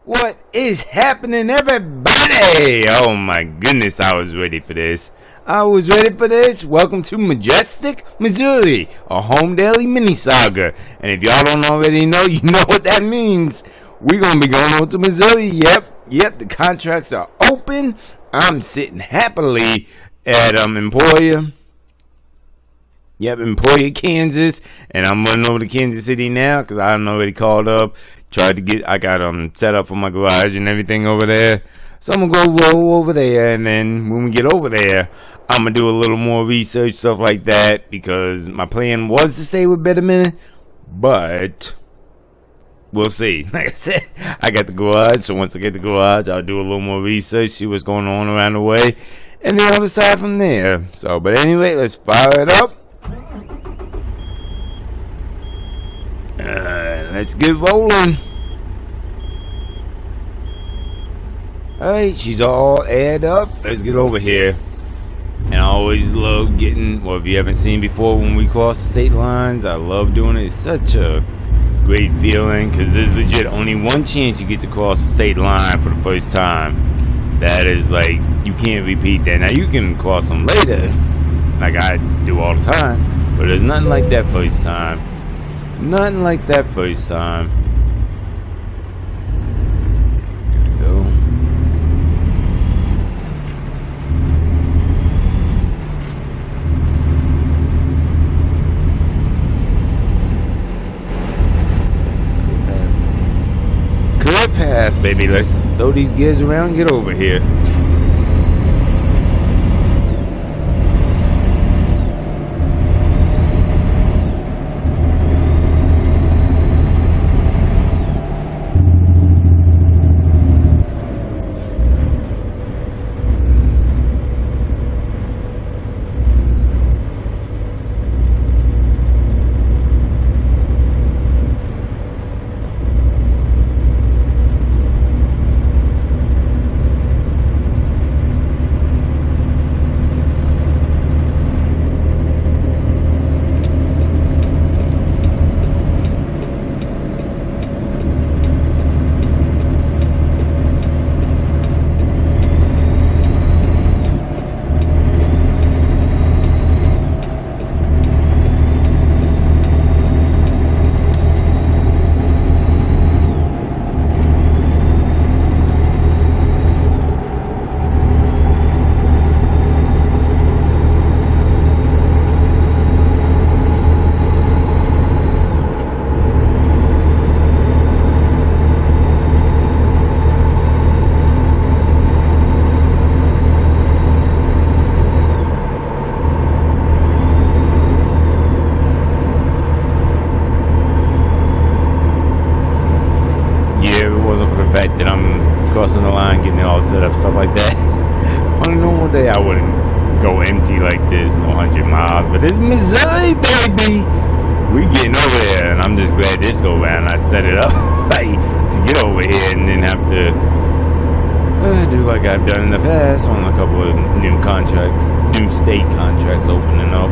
What is happening, everybody? Oh my goodness, I was ready for this. Welcome to Majestic Missouri, a home daily mini saga. And if y'all don't already know, you know what that means. We're going to be going on to Missouri. Yep, the contracts are open. I'm sitting happily at Emporia. Emporia, Kansas, and I'm running over to Kansas City now because I already called up. I got set up for my garage and everything over there. So I'm gonna go roll over there, and then when we get over there, I'm gonna do a little more research, stuff like that, because my plan was to stay with Betterment, but we'll see. Like I said, I got the garage, so once I get the garage, I'll do a little more research, see what's going on around the way, and then I'll decide from there. So, but anyway, let's fire it up. Let's get rolling. Alright, she's all aired up. Let's get over here. And I always love getting, well, if you haven't seen before when we cross the state lines, I love doing it. It's such a great feeling because there's legit only one chance you get to cross the state line for the first time. That is like, you can't repeat that. Now you can cross them later, like I do all the time, but there's nothing like that first time. Nothing like that first time. Here we go. Clear path, baby. Let's throw these gears around and get over here. Crossing the line, getting it all set up, stuff like that. On a normal day, I wouldn't go empty like this, no 100 miles. But it's Missouri, baby. We getting over there, and I'm just glad this go round I set it up like to get over here and then have to do like I've done in the past on a couple of new contracts, new state contracts opening up.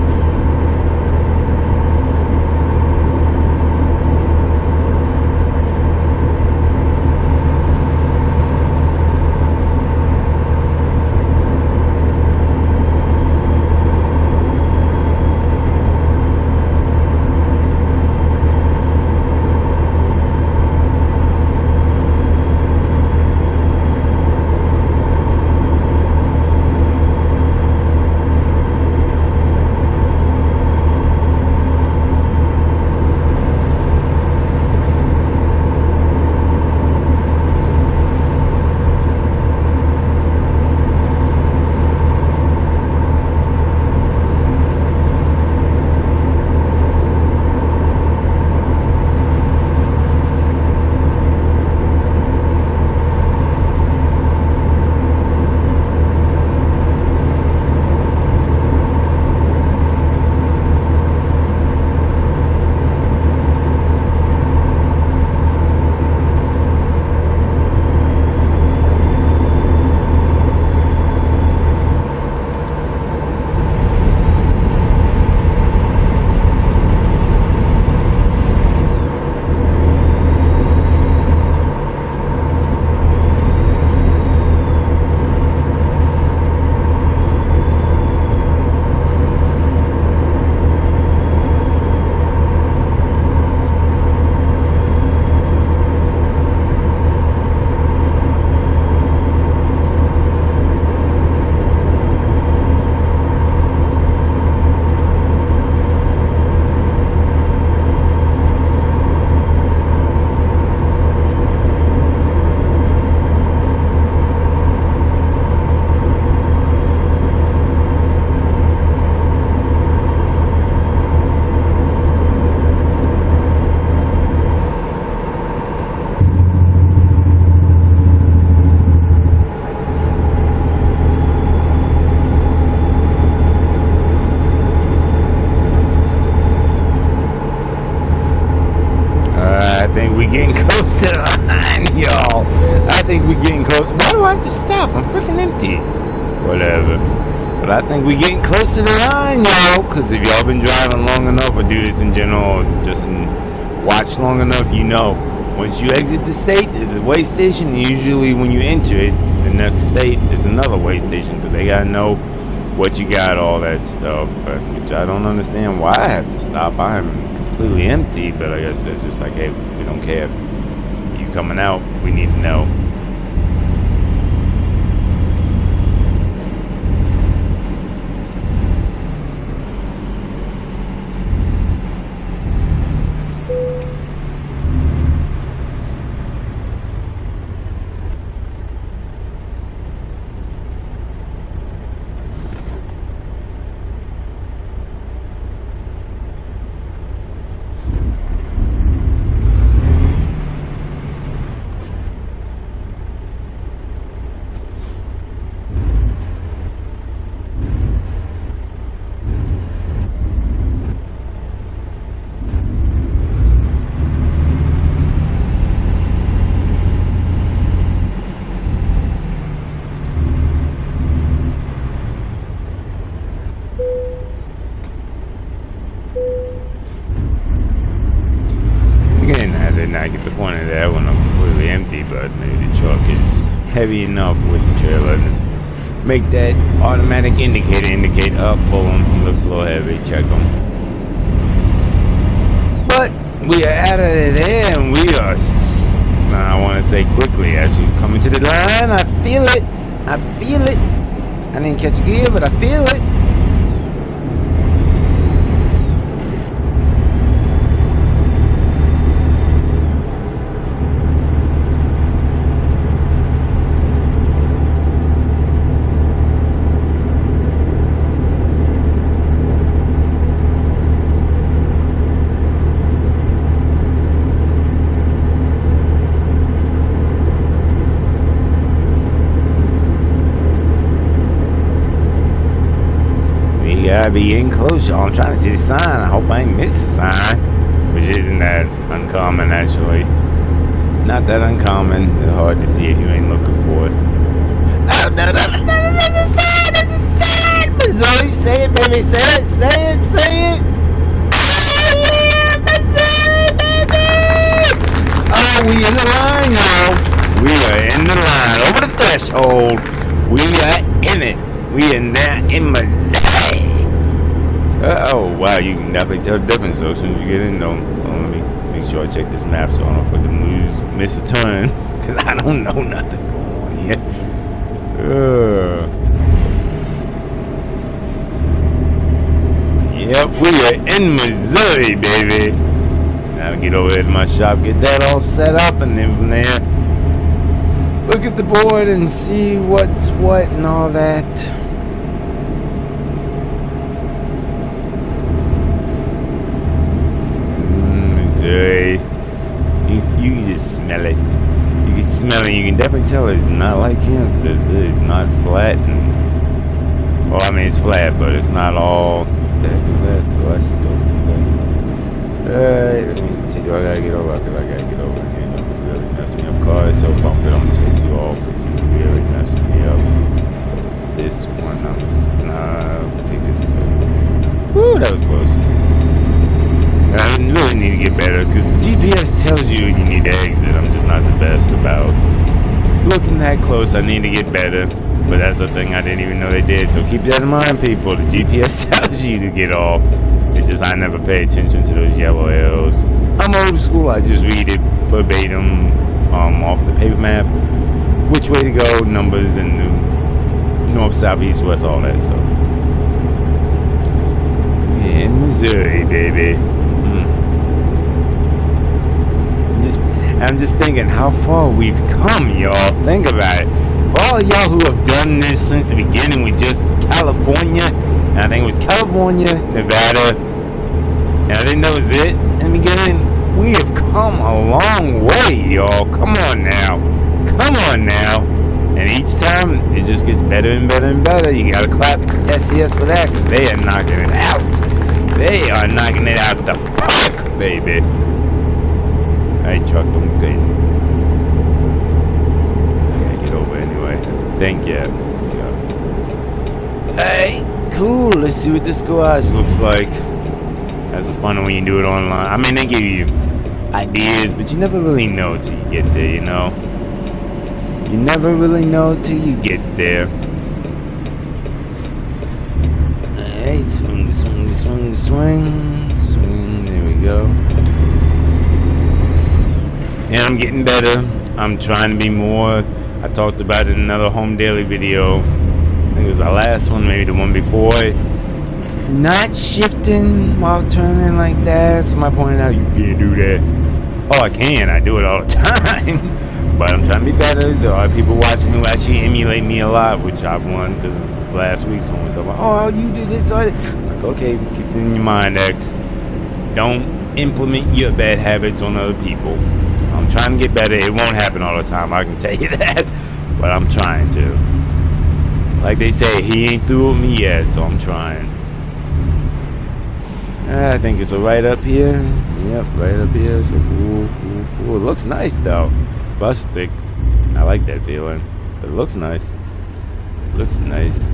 what? Just stop. I'm freaking empty. Whatever. But I think we're getting close to the line, y'all. Because if y'all been driving long enough, or do this in general, or just watch long enough, you know. Once you exit the state, there's a way station. Usually when you enter it, the next state is another way station. Because they got to know what you got, all that stuff. But which I don't understand why I have to stop. I'm completely empty. But I guess they're just like, hey, we don't care. You coming out, we need to know. I get the point of that when I'm completely empty, but maybe the truck is heavy enough with the trailer to make that automatic indicator indicate up, pull him. He looks a little heavy, check him. But we are out of there, and we are, I want to say quickly, actually coming to the line. I feel it. I feel it. I didn't catch a gear, but I feel it. Gotta be getting close, y'all. I'm trying to see the sign. I hope I ain't missed the sign, which isn't that uncommon, actually. Not that uncommon. It's hard to see if you ain't looking for it. Oh, no, there's a sign! There's a sign! Missouri, say it, baby. Say it, say it, say it. Oh, yeah, Missouri, baby! Oh, we in the line, y'all. We are in the line. Over the threshold. We are in it. We are now in Missouri. Oh, wow, you can definitely tell the difference, though, as soon as you get in, though. Let me make sure I check this map so I don't fucking miss a turn, because I don't know nothing going on here. Yep, we are in Missouri, baby. Now to get over here to my shop, get that all set up, and then from there, look at the board and see what's what and all that. You can just smell it. You can smell it. You can definitely tell it's not like Kansas. It's not flat. And, well, I mean, it's flat, but it's not all that. So I still. Let me see. Do I gotta get over? Because I gotta get over here. Don't really mess me up. Car is so pumped that I'm gonna take you off. You're really messing me up. It's this one. I think this is better. Woo, that was close. I really need to get better because GPS tells you you need to exit. I'm just not the best about looking that close. I need to get better, but that's the thing I didn't even know they did. So keep that in mind, people. The GPS tells you to get off. It's just I never pay attention to those yellow arrows. I'm old school. I just read it verbatim off the paper map. Which way to go, numbers, and north, south, east, west, all that. So yeah, in Missouri, baby. I'm just thinking how far we've come, y'all. Think about it. For all y'all who have done this since the beginning with just California, and I think it was California, Nevada, and I didn't know it was it in the beginning, we have come a long way, y'all. Come on now. Come on now. And each time, it just gets better and better and better. You gotta clap SCS for that, because they are knocking it out. They are knocking it out the park, baby. I truck them crazy. I gotta get over anyway. think yet. Yeah. Hey, cool. Let's see what this garage looks like. That's fun when you do it online. I mean, they give you ideas, but you never really know till you get there, you know? You never really know till you get there. Alright, swing, swing, swing, swing, swing. There we go. And I'm getting better. I'm trying to be more. I talked about it in another home daily video. I think it was the last one, maybe the one before it. Not shifting while turning like that. Somebody pointed out you can't do that. Oh, I can. I do it all the time. But I'm trying to be better. There are people watching who actually emulate me a lot, which I've won because last week someone was like, oh, you do this. I'm like, okay, keep it in your mind, X. Don't implement your bad habits on other people. I'm trying to get better. It won't happen all the time, I can tell you that. But I'm trying to. Like they say, he ain't through with me yet, so I'm trying. I think it's right up here. Yep, right up here. So cool, cool, cool. It looks nice though. Rustic. I like that feeling. But it looks nice. Looks nice.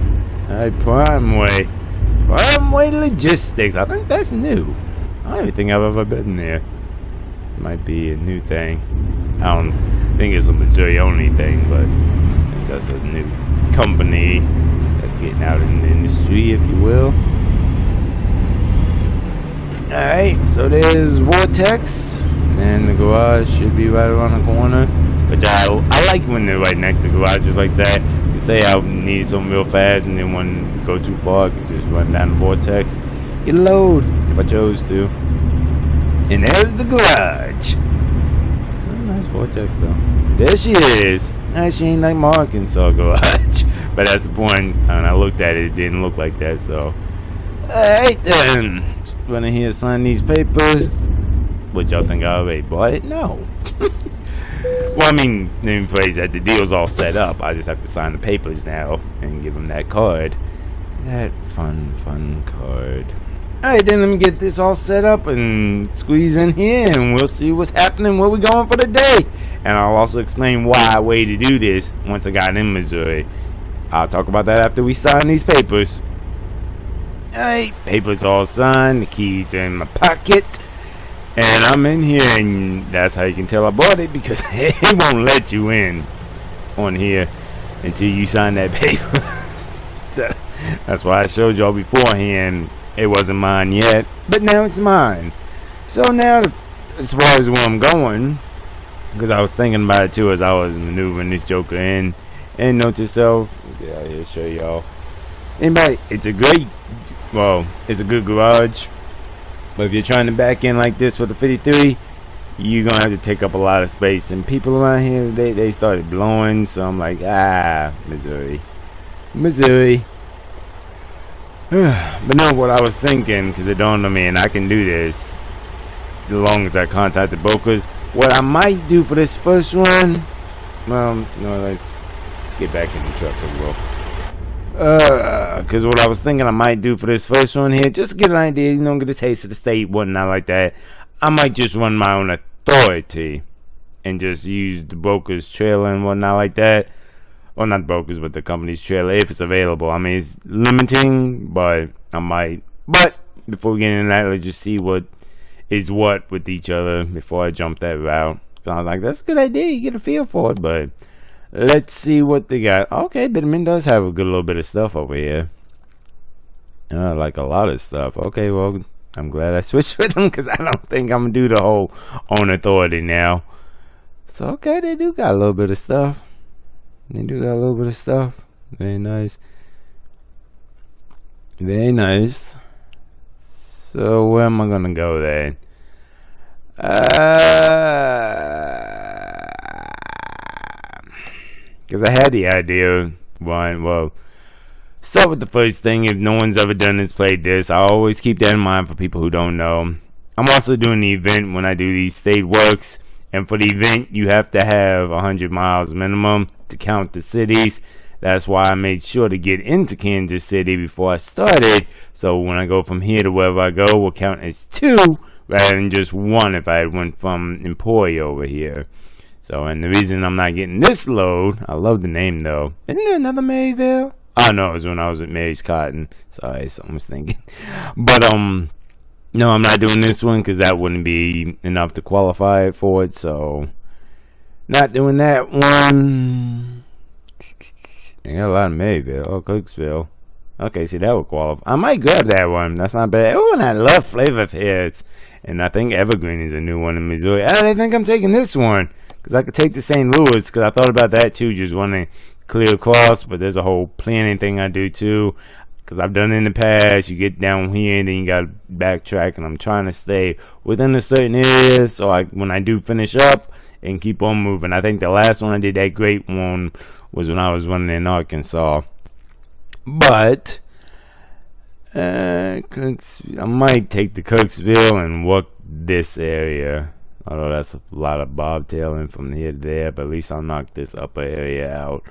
Alright, Prime Way. Prime Way Logistics. I think that's new. I don't even think I've ever been there. Might be a new thing. I don't think it's a Missouri only thing, but I think that's a new company that's getting out in the industry, if you will. Alright, so there's Vortex, and the garage should be right around the corner. Which I like when they're right next to garages like that. You say I need something real fast, and then when you go too far, I can just run down the Vortex, get a load if I chose to. And there's the garage. Oh, nice Vortex though. There she is. She ain't like my Arkansas garage. But that's the point. When I looked at it, it didn't look like that, so. Alright then. Just running here to sign these papers. What, y'all think I already bought it? No. Well, I mean, let me phrase that. The deal's all set up. I just have to sign the papers now and give them that card. That fun card. Alright, then let me get this all set up and squeeze in here, and we'll see what's happening, where we're going for the day. And I'll also explain why I waited to do this once I got in Missouri. I'll talk about that after we sign these papers. Alright, papers all signed, the keys in my pocket, and I'm in here, and that's how you can tell I bought it, because it won't let you in on here until you sign that paper. So that's why I showed y'all beforehand. It wasn't mine yet, but now it's mine. So now, as far as where I'm going, because I was thinking about it too as I was maneuvering this joker in, and note to yourself, get out here, show y'all. Anybody, it's a great, well, it's a good garage, but if you're trying to back in like this with a 53, you're gonna have to take up a lot of space. And people around here, they started blowing, so I'm like, Missouri. But no, what I was thinking, because it dawned on me, and I can do this as long as I contact the brokers. What I might do for this first one, well, no, let's get back in the truck as well. Because what I was thinking I might do for this first one here, just to get an idea, you know, get a taste of the state, whatnot like that. I might just run my own authority and just use the broker's trailer and whatnot like that. Well, not brokers, but the company's trailer, if it's available. I mean, it's limiting, but I might. But before we get into that, let's just see what is what with each other before I jump that route. So I was like, that's a good idea. You get a feel for it, but let's see what they got. Okay, Bitterman does have a good little bit of stuff over here. Like a lot of stuff. Okay, well, I'm glad I switched with them, because I don't think I'm going to do the whole own authority now. So, okay, they do got a little bit of stuff. Very nice. Very nice. So where am I gonna go then? Because I had the idea. Well, start with the first thing. If no one's ever done this, played this, I always keep that in mind for people who don't know. I'm also doing the event when I do these state works. And for the event, you have to have 100 miles minimum to count the cities. That's why I made sure to get into Kansas City before I started. So when I go from here to wherever I go, we'll count as 2 rather than just 1 if I went from Emporia over here. So, and the reason I'm not getting this load, I love the name though. Isn't there another Maryville? Oh no, it was when I was at Mary's Cotton. Sorry, something was thinking. But no, I'm not doing this one because that wouldn't be enough to qualify for it. So, not doing that one. I got a lot of Maryville. Oh, Cooksville. Okay, see, that would qualify. I might grab that one. That's not bad. Oh, and I love Flavor Pits. And I think Evergreen is a new one in Missouri. I think I'm taking this one. Because I could take the St. Louis. Because I thought about that too. Just wanting to clear across. But there's a whole planning thing I do too. Because I've done it in the past. You get down here and then you got to backtrack. And I'm trying to stay within a certain area. So when I do finish up and keep on moving. I think the last one I did, that great one, was when I was running in Arkansas. But I might take the Cooksville and work this area. Although that's a lot of bobtailing from here to there, but at least I'll knock this upper area out.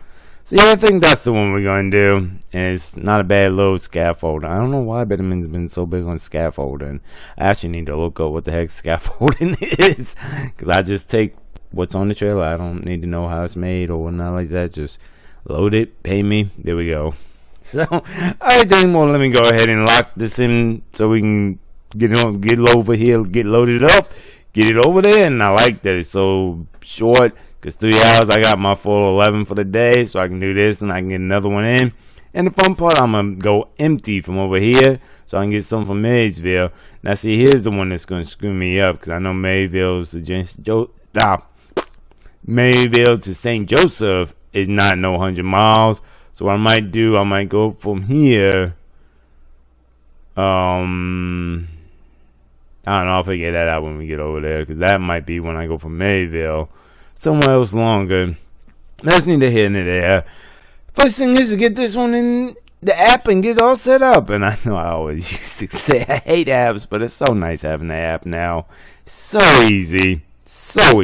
So yeah, I think that's the one we're gonna do. And it's not a bad load scaffolding. I don't know why Bitterman's been so big on scaffolding. I actually need to look up what the heck scaffolding is. Because I just take what's on the trailer. I don't need to know how it's made or whatnot like that. Just load it, pay me, there we go. So I think, well, let me go ahead and lock this in so we can get over here, get loaded up, get it over there. And I like that it's so short because 3 hours I got my full 11 for the day, so I can do this and I can get another one in. And the fun part, I'm gonna go empty from over here so I can get some from Marysville. Now see, here's the one that's gonna screw me up because I know Maryville to St. Joseph is not no 100 miles. So what I might do, I might go from here. I don't know. I'll figure that out when we get over there, because that might be when I go from Maryville somewhere else longer. That's neither here nor there. First thing is to get this one in the app and get it all set up. And I know I always used to say I hate apps, but it's so nice having the app now. So easy, so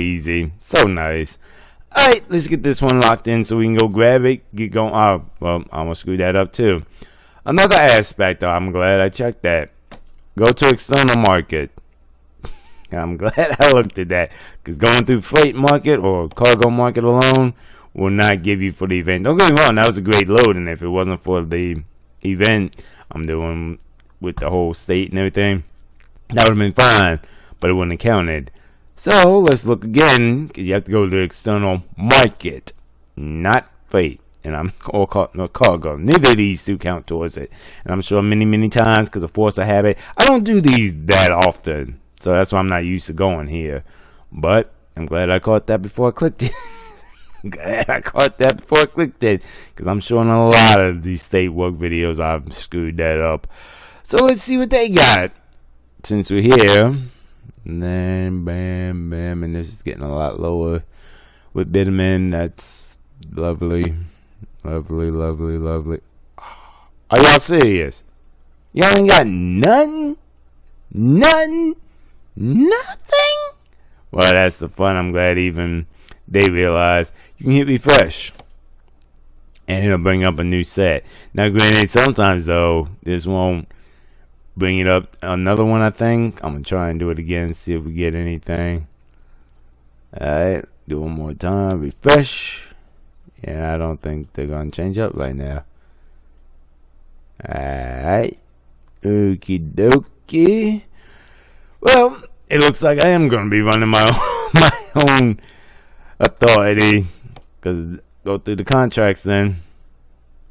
nice. Alright, let's get this one locked in so we can go grab it, get going. Oh, well, I almost screwed that up too. Another aspect, though, I'm glad I checked that. Go to external market. I'm glad I looked at that. Because going through freight market or cargo market alone will not give you for the event. Don't get me wrong, that was a great load. And if it wasn't for the event I'm doing with the whole state and everything, that would have been fine. But it wouldn't have counted. So let's look again, because you have to go to the external market, not freight. And or cargo. Neither of these two count towards it. And I'm sure many times, because of force of habit, I don't do these that often. So that's why I'm not used to going here. But I'm glad I caught that before I clicked it. Because I'm sure in a lot of these state work videos I've screwed that up. So let's see what they got. Since we're here. And then bam, and this is getting a lot lower with Bitterman. That's lovely. Are y'all serious? Y'all ain't got nothing? Nothing? Well, that's the fun. I'm glad even they realize you can hit refresh and it'll bring up a new set. Now granted, sometimes though this won't bring it up. Another one, I think. I'm gonna try and do it again, see if we get anything. Alright, do one more time. Refresh. Yeah, I don't think they're gonna change up right now. Alright. Okie dokie. Well, it looks like I am gonna be running my own authority. Cause go through the contracts then.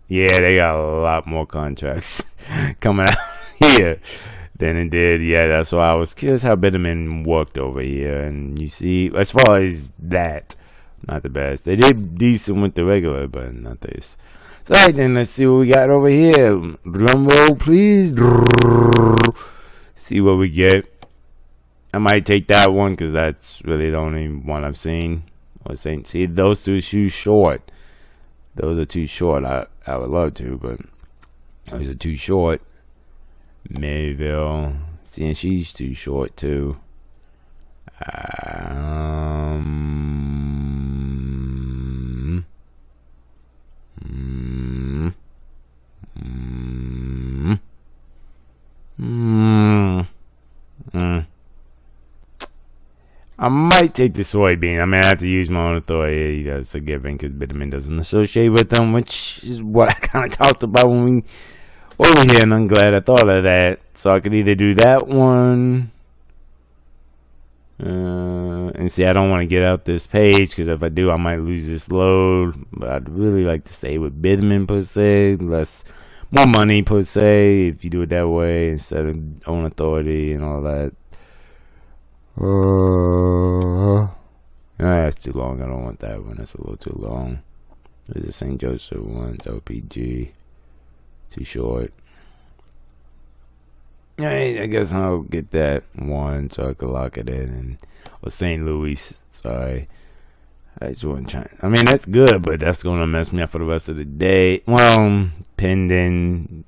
Yeah, they got a lot more contracts coming out here than it did. Yeah, that's why I was curious how Bitterman worked over here. And you see, as far as that, not the best. They did decent with the regular, but not this. So alright then, let's see what we got over here. Drum roll, please. See what we get. I might take that one because that's really the only one I've seen. See, those two shoes short. Those are too short. I would love to, but those are too short. Maryville. See, and she's too short too. I might might take the soybean. I mean, I have to use my own authority. That's a given because bitumen doesn't associate with them, which is what I kind of talked about when we over here, and I'm glad I thought of that. So I could either do that one, and see, I don't want to get out this page because if I do, I might lose this load. But I'd really like to stay with bitumen per se, more money per se, if you do it that way instead of own authority and all that. That's too long. I don't want that one. That's a little too long. There's a St. Joseph one, LPG. Too short. I guess I'll get that one so I can lock it in. Or St. Louis. Sorry. I just wasn't trying. I mean, that's good, but that's going to mess me up for the rest of the day. Well, pending.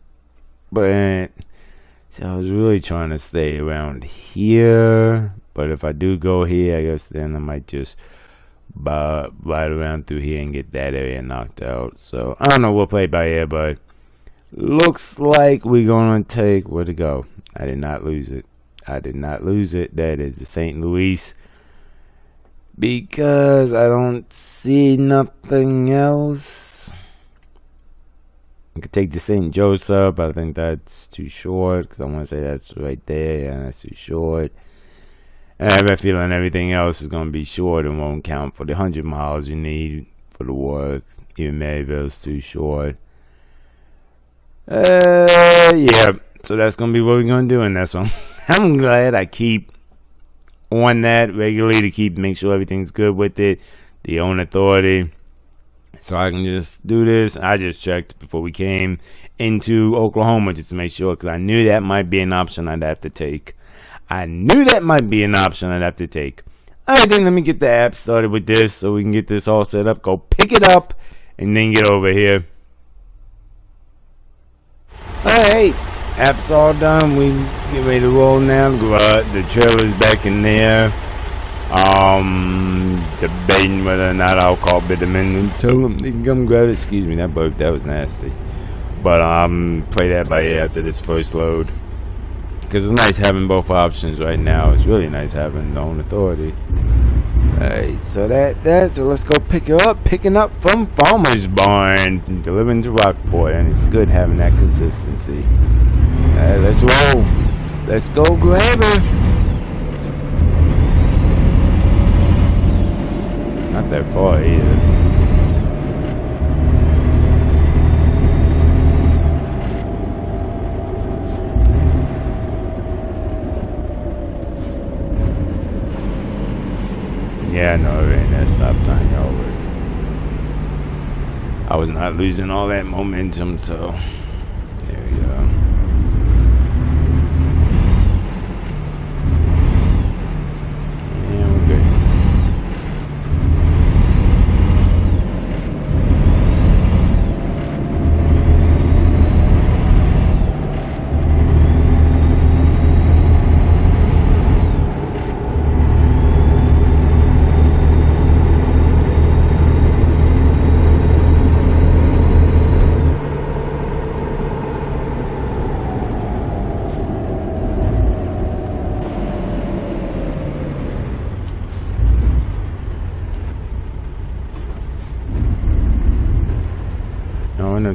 But, see, I was really trying to stay around here. But if I do go here, I guess then I might just ride around through here and get that area knocked out. So, I don't know. We'll play by ear, but looks like we're going to take. Where'd it go? I did not lose it. I did not lose it. That is the St. Louis. Because I don't see nothing else. I could take the St. Joseph, but I think that's too short. Because I want to say that's right there. Yeah, that's too short. And I have a feeling everything else is going to be short and won't count for the 100 miles you need for the work. Even Maryville's too short. Yeah. So that's going to be what we're going to do in this one. I'm glad I keep on that regularly to make sure everything's good with it, the own authority, so I can just do this. I just checked before we came into Oklahoma just to make sure, because I knew that might be an option I'd have to take. Alright, then let me get the app started with this so we can get this all set up, go pick it up, and then get over here. Alright, app's all done. We get ready to roll now. The trailer's back in there. Debating whether or not I'll call bitumen and tell them they can come grab it. Excuse me, that burp, that was nasty. But play that by ear after this first load. Because it's nice having both options right now. It's really nice having the own authority. Alright, so so let's go pick her up. Picking up from Farmer's Barn, delivering to Rockport, and it's good having that consistency. Alright, let's roll. Let's go grab her. Not that far either. Yeah, no, it ain't that stop sign, y'all. I was not losing all that momentum, so there we go. Yeah, we're good.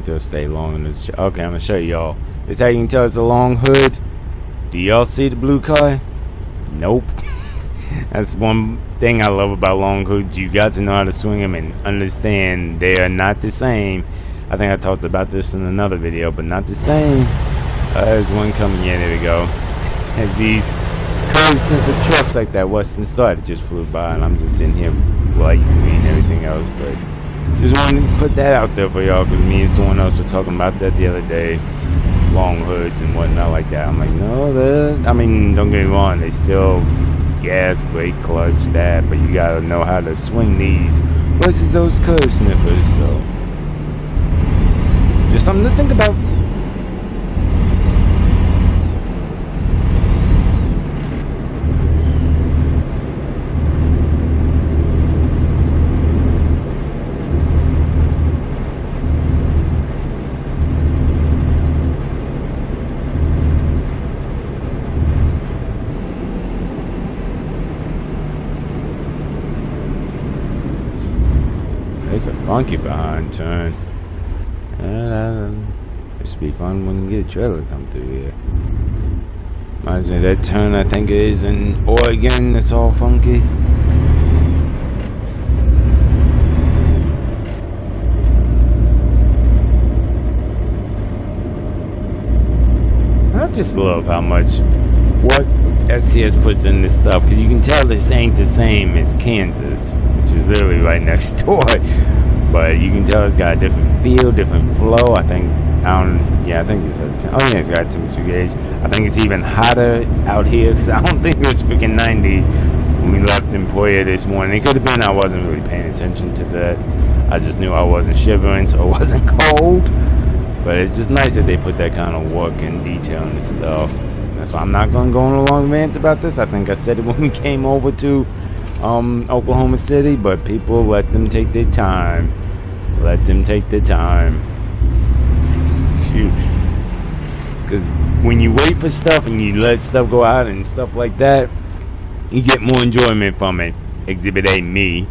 They'll stay long in the okay, I'm gonna show y'all. It's how you can tell it's a long hood. Do y'all see the blue car? Nope. That's one thing I love about long hoods. You got to know how to swing them and understand they are not the same. I think I talked about this in another video, but not the same. There's one coming in. There we go. Has these curved center trucks like that Western Star that just flew by, and I'm just sitting here like and everything else, but just wanted to put that out there for y'all, because me and someone else were talking about that the other day. Long hoods and whatnot like that. I'm like, no, I mean, don't get me wrong, they still gas, brake, clutch, that, but you gotta know how to swing these versus those curve sniffers, so just something to think about. funky behind turn. It should be fun when you get a trailer to come through here. Reminds me of that turn I think it is in Oregon. It's all funky. I just love how much what SCS puts in this stuff, because you can tell this ain't the same as Kansas, which is literally right next door. But you can tell it's got a different feel, different flow. I think it's it's got a temperature gauge. I think it's even hotter out here, because I don't think it was freaking 90 when we left Emporia this morning. It could have been I wasn't really paying attention to that. I just knew I wasn't shivering, so it wasn't cold. But it's just nice that they put that kind of work and detail in this stuff. So I'm not going to go on a long rant about this. I think I said it when we came over to Oklahoma City, but people, let them take their time. Let them take their time. Shoot. Because when you wait for stuff and you let stuff go out and stuff like that, you get more enjoyment from it. Exhibit A, me.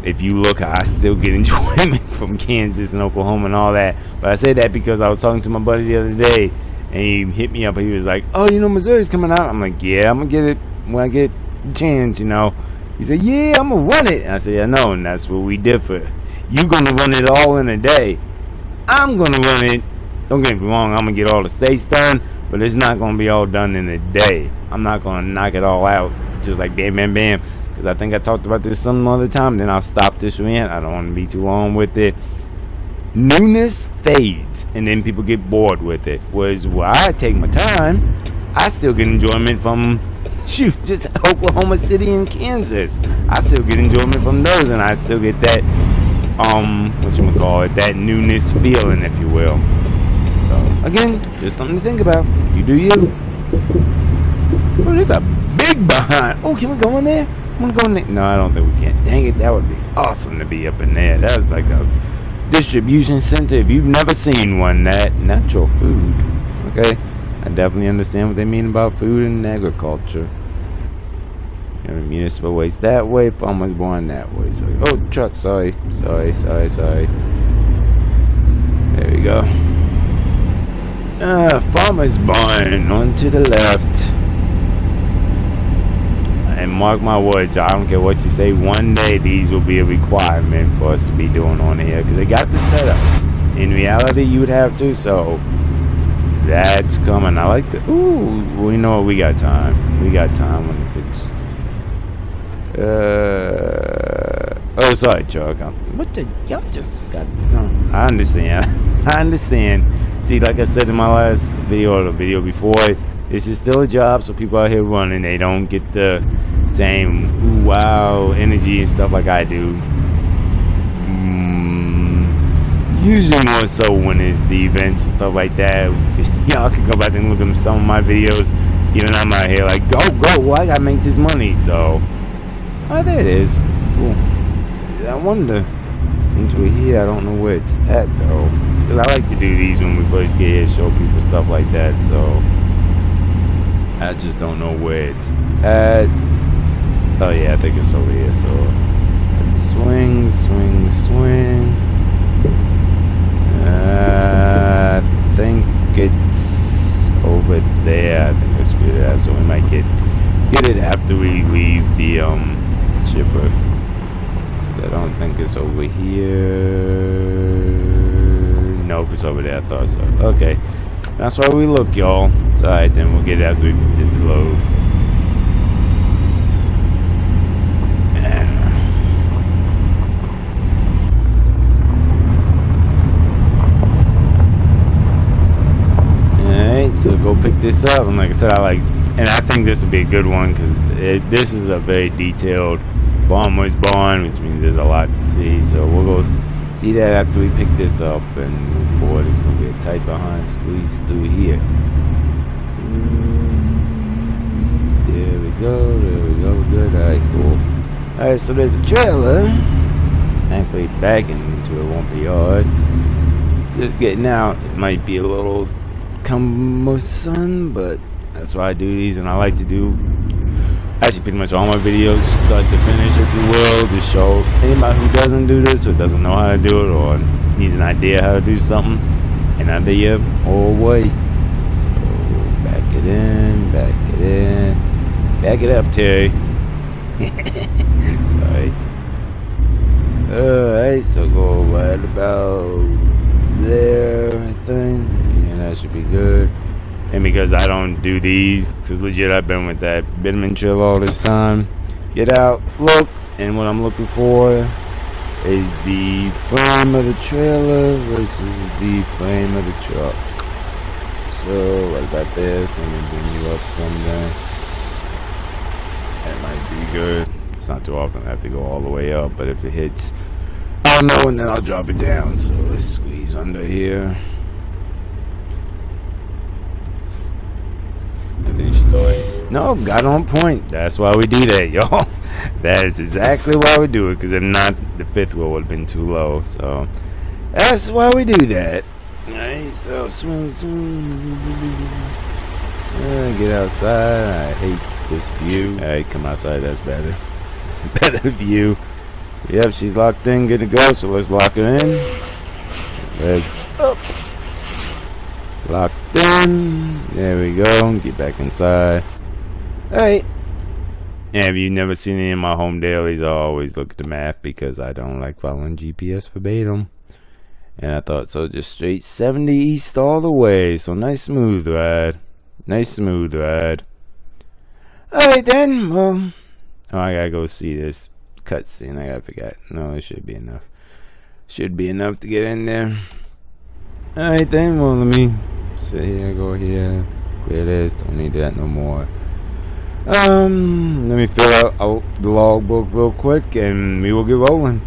If you look, I still get enjoyment from Kansas and Oklahoma and all that. But I say that because I was talking to my buddy the other day, and he hit me up and he was like, oh, Missouri's coming out. I'm like, yeah, I'm going to get it when I get the chance, He said, yeah, I'm going to run it. And I said, yeah, no, and that's where we differ. You're going to run it all in a day. I'm going to run it. Don't get me wrong, I'm going to get all the states done, but it's not going to be all done in a day. I'm not going to knock it all out just like bam, bam, bam. Because I think I talked about this some other time. Then I'll stop this rant. I don't want to be too long with it. Newness fades, and then people get bored with it. Whereas where I take my time, I still get enjoyment from, just Oklahoma City and Kansas. I still get enjoyment from those, and I still get that, that newness feeling, if you will. So, again, just something to think about. You do you. Oh, there's a big behind. Oh, can we go in there? I'm gonna go in there. No, I don't think we can. Dang it, that would be awesome to be up in there. That was like a distribution center. If you've never seen one, that natural food. Okay, I definitely understand what they mean about food and agriculture. Municipal waste that way, farmers born that way. So, oh, truck, sorry. There we go. Farmers barn on to the left. And mark my words, I don't care what you say, one day these will be a requirement for us to be doing on here, because they got the setup. In reality, you would have to, so that's coming. I like the, we know we got time. We got time when if it's, oh, sorry, Chuck. What the, y'all just got, no, I understand. I understand. See, like I said in my last video or the video before, this is still a job, so people out here running, they don't get the same ooh, wow energy and stuff like I do. Usually more so when it's the events and stuff like that. Just, y'all can go back and look at some of my videos. Even I'm out here like, go, well, I gotta make this money. So, oh, there it is. Cool. I wonder, since we're here, I don't know where it's at though. Because I like to do these when we first get here, show people stuff like that. So, I just don't know where it's at. Oh yeah, I think it's over here. So let's swing. I think it's over there. I think that's where it is. So we might get it after we leave the chipper. I don't think it's over here. Nope, it's over there. I thought so. Okay. That's why we look, y'all. It's alright, then we'll get it after we get the load. Alright, so go pick this up. And like I said, and I think this will be a good one because this is a very detailed farmer's barn, which means there's a lot to see. So we'll go see that after we pick this up, and boy, it's gonna get tight behind squeeze through here. There we go, we're good. Alright, cool. Alright, so there's a trailer. Thankfully backing into it won't be hard. Just getting out, it might be a little cumbersome, but that's why I do these, and I like to do Actually, pretty much all my videos, start to finish, if you will, just show anybody who doesn't do this or doesn't know how to do it or needs an idea how to do something, an idea or a way. So back it in, back it up, Terry. Sorry. Alright, so go right about there, I think. Yeah, that should be good. And because I don't do these, because legit I've been with that Bitterman chill all this time. Get out, look, and what I'm looking for is the frame of the trailer versus the frame of the truck. So right about this, let me bring you up someday. That might be good. It's not too often I have to go all the way up, but if it hits, I'll know and then I'll drop it down. So let's squeeze under here. I think she go ahead. No, got on point. That's why we do that, y'all. That is exactly why we do it, because if not, the fifth wheel would have been too low. So that's why we do that. Alright, so swing. Get outside. I hate this view. Alright, come outside, that's better. Better view. Yep, she's locked in, good to go, so let's lock her in. Legs up. Locked in. There we go. Get back inside. Alright. And if you've never seen any of my home dailies, I always look at the map because I don't like following GPS verbatim. And I thought so, just straight 70 east all the way. So nice smooth ride. Nice smooth ride. Alright then, oh, I gotta go see this cutscene. I forgot. No, it should be enough. Should be enough to get in there. Alright then, well, let me sit here, go here, clear this, don't need that no more. Let me fill out the logbook real quick and we will get rolling.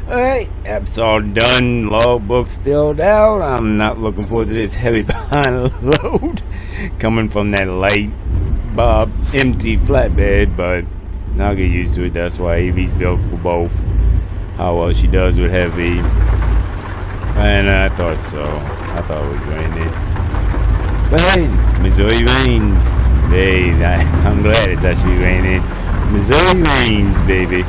Alright, app's all done, logbook's filled out. I'm not looking forward to this heavy behind load coming from that light Bob empty flatbed, but I'll get used to it. That's why Evie's built for both. How well she does with heavy. And I thought so. I thought it was raining. But hey, Missouri rains. Hey, I'm glad it's actually raining. Missouri rains, baby.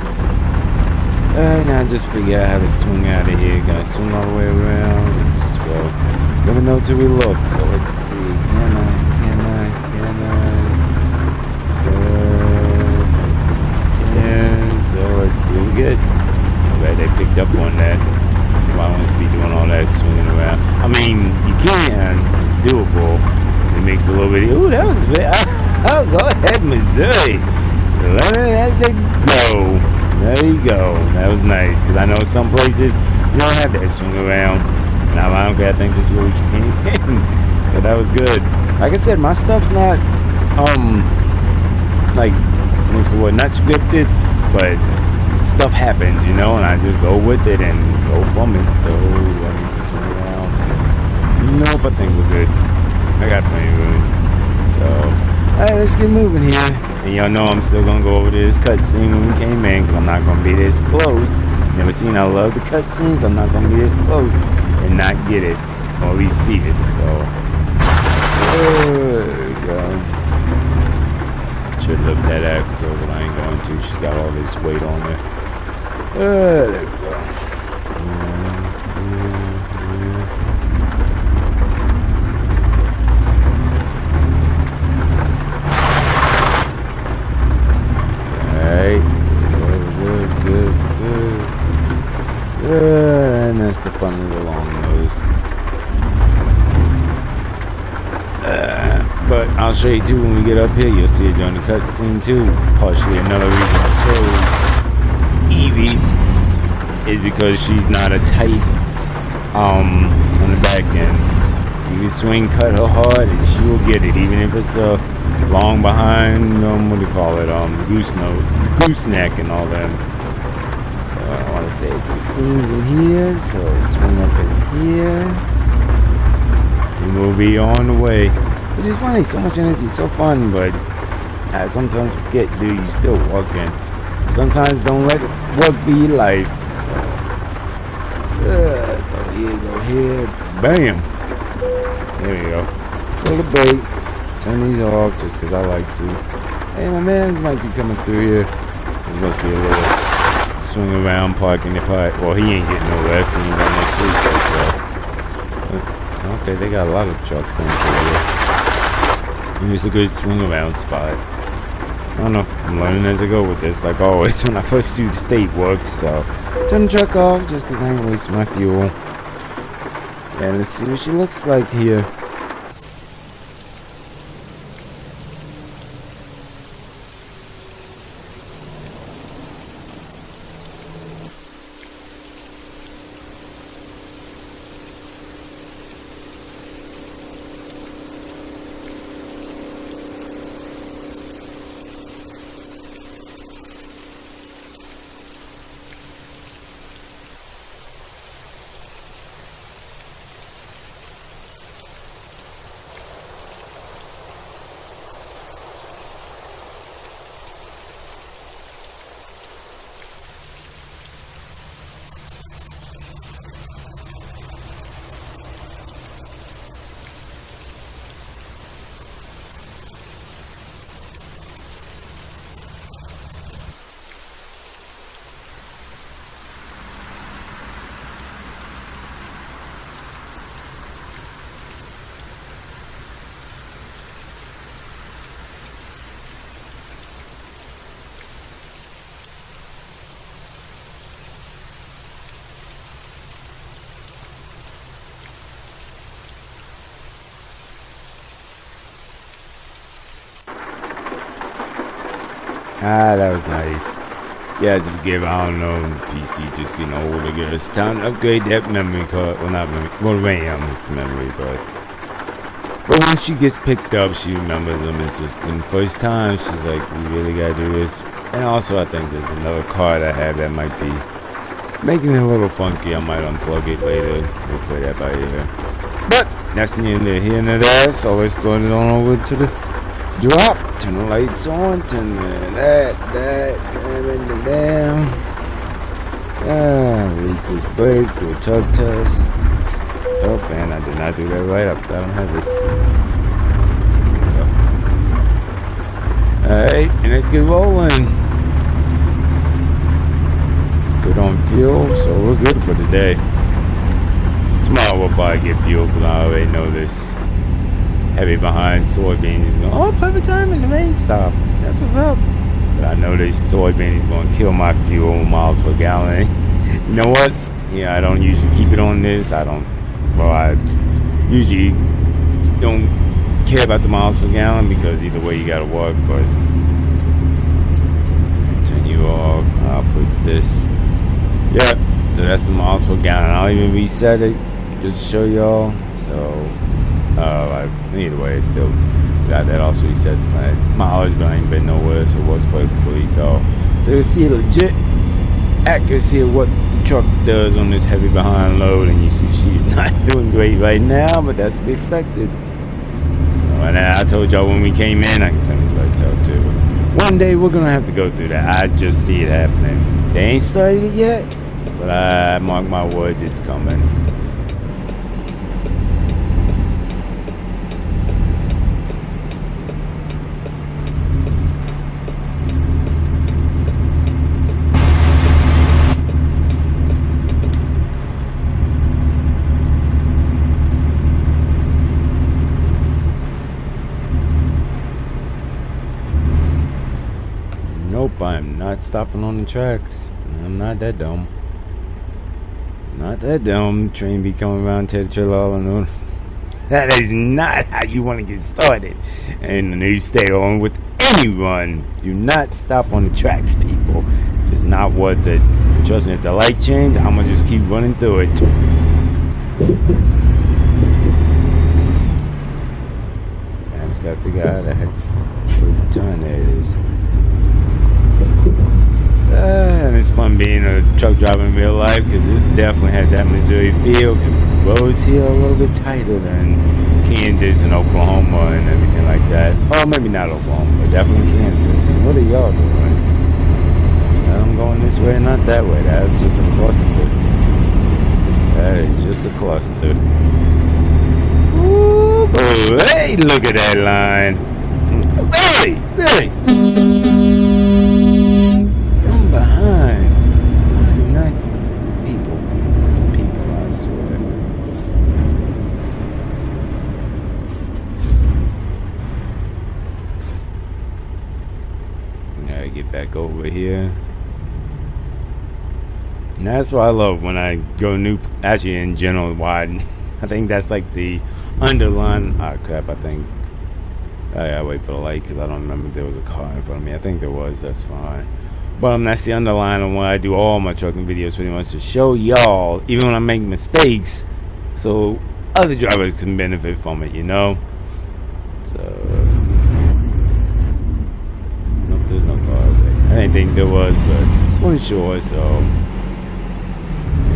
Alright, now just figure out how to swing out of here. Gotta swing all the way around. Well, never know till we look. So let's see. Can I? So let's see what we get. Glad they picked up on that. I want to be doing all that swinging around. I mean, you can. It's doable. It makes a little bit. Ooh, that was good. Oh, go ahead, Missouri. Let it as they go. There you go. That was nice. Because I know some places you don't have that swing around. And ironically, I think this is where we came in. So that was good. Like I said, my stuff's not, like, what's the word? Not scripted, but stuff happens, you know, and I just go with it and go from it. So let me just swing around. Nope, I think we're good. I got plenty of room. So, alright, let's get moving here. And y'all know I'm still gonna go over to this cutscene when we came in, because I'm not gonna be this close. Never seen I love the cutscenes. I'm not gonna be this close and not get it, or at least see it. So, there we go. Should lift that axle, but I ain't going to. She's got all this weight on there. There we go. Alright. Good. And that's the fun of the long nose. But I'll show you too when we get up here. You'll see it during the cutscene too. Partially another reason I chose Evie is because she's not a tight on the back end. You can swing, cut her hard, and she will get it, even if it's a long behind. What do you call it? Gooseneck and all that. So I want to say the seams in here. So swing up in here, and we'll be on the way. Which is funny, so much energy, so fun, but I sometimes forget, dude, you still working. Sometimes don't let work be your life. So, go here, bam. There we go. Pull the brake, turn these off just because I like to. Hey, my man's might be coming through here. There's supposed to be a little swing around parking the park. Well, he ain't getting no rest. He ain't got no sleep, so. Okay, they got a lot of trucks going through here. Maybe it's a good swing around spot. I don't know. I'm learning as I go with this, like always when I first do the state works. So, turn the truck off just because I ain't wasting my fuel. And let's see what she looks like here. Ah, that was nice. Yeah, to forgive, I don't know, PC just getting older, girl. It's time to upgrade that memory card. Well, not memory, well, RAM is the memory, but once she gets picked up, she remembers them. It's just the first time, she's like, we really gotta do this. And also, I think there's another card I have that might be making it a little funky. I might unplug it later. We'll play that by ear. But that's neither here nor there, so let's go on over to the drop. Turn the lights on, turn that, damn. Release this brake, do a tug test. Oh, man, I did not do that right. I don't have it. Alright, and let's get rolling. Good on fuel, so we're good for today. Tomorrow we'll probably get fuel, but I already know this heavy behind soybean is going, oh, perfect time in the main stop. That's what's up. But I know this soybean is going to kill my fuel miles per gallon. You know what? Yeah, I don't usually keep it on this. I usually don't care about the miles per gallon because either way you got to work. But turn you off. I'll put this. Yep. So that's the miles per gallon. I'll even reset it just to show y'all. So. Either way, it's still got that. Also resets my mileage, but I ain't been nowhere, so it works perfectly. So you see a legit accuracy of what the truck does on this heavy behind load, and you see she's not doing great right now, but that's to be expected. And I told y'all when we came in, I can turn these lights out too. One day we're gonna have to go through that. I just see it happening. They ain't started it yet, but I mark my words, it's coming. Nope, I'm not stopping on the tracks. I'm not that dumb. Not that dumb. Train be coming around, tear the trailer all on. That is not how you want to get started. And you stay on with any run. Do not stop on the tracks, people. Just not worth it. Trust me, if the light change, I'm gonna just keep running through it. I just gotta figure out how the heck. Where's the turn? There it is. And it's fun being a truck driver in real life because this definitely has that Missouri feel because roads here are a little bit tighter than Kansas and Oklahoma and everything like that. Oh, maybe not Oklahoma, but definitely Kansas. And what are y'all doing? I'm going this way, not that way. That's just a cluster. That is just a cluster. Ooh, hey, look at that line. Hey! Really? From behind. I'm not people. People, I swear. Now I get back over here. And that's what I love when I go new. Actually, in general, why I think that's like the underline. Ah, crap! I think I gotta wait for the light because I don't remember if there was a car in front of me. I think there was. That's fine. But that's the underline of why I do all my trucking videos, pretty much to show y'all, even when I make mistakes, so other drivers can benefit from it. You know. So nope, there's no car. I didn't think there was, but wasn't sure. So.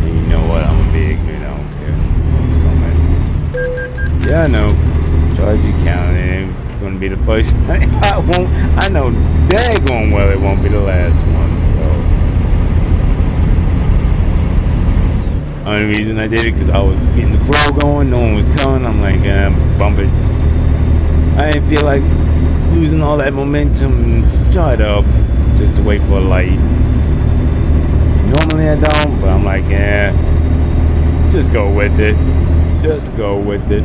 You know what? I'm a big ignorant. I don't care what's coming. Yeah, I know. Charge you counting. It ain't gonna be the first. I won't. I know daggone well it won't be the last one. So only reason I did it because I was getting the flow going. No one was coming. I'm like, bump it. I didn't feel like losing all that momentum and start up just to wait for a light. Normally I don't, but I'm like, yeah, just go with it. Just go with it.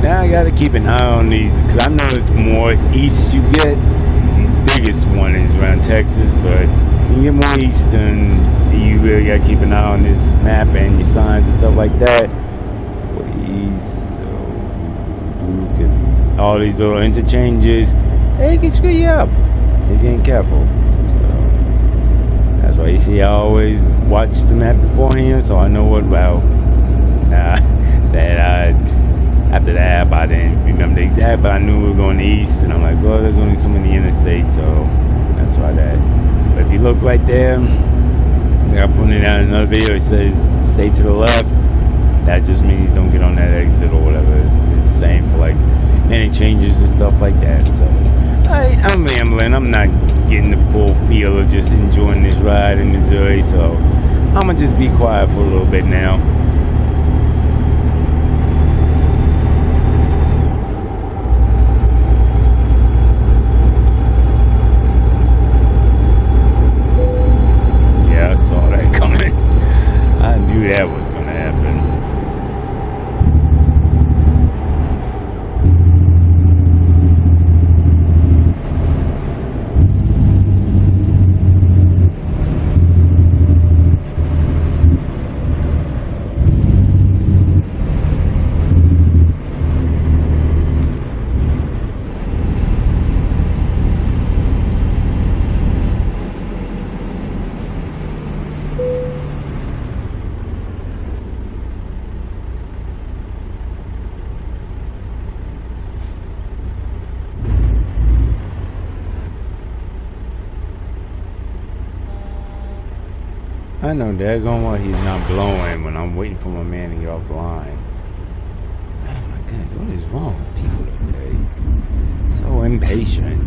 Now I gotta keep an eye on these, because I know it's more east you get. The biggest one is around Texas, but when you get more eastern, you really gotta keep an eye on this map and your signs and stuff like that. Please, look at all these little interchanges. They can screw you up if you ain't careful. So that's why you see I always watch the map beforehand, so I know what route. After that, I didn't remember the exact, but I knew we were going east, and I'm like, well, there's only so many interstates, so that's why that. But if you look right there, I pointed out in another video, it says stay to the left. That just means don't get on that exit or whatever. It's the same for like any changes and stuff like that. So I'm rambling. I'm not getting the full feel of just enjoying this ride in Missouri. So I'm gonna just be quiet for a little bit now. That was gonna happen. I know daggone well he's not blowing when I'm waiting for my man to get off the line. Oh my God, what is wrong with people today? So impatient.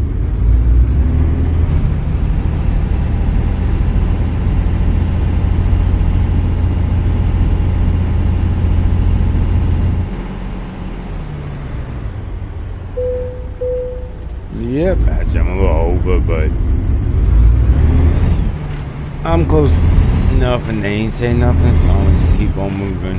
Yep, actually I'm a little over, but I'm close enough and they ain't say nothing, so I'm gonna just keep on moving.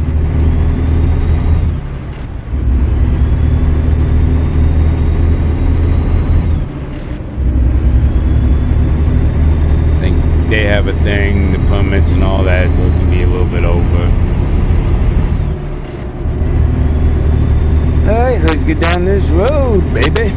I think they have a thing, the permits and all that, so it can be a little bit over. Alright, let's get down this road, baby.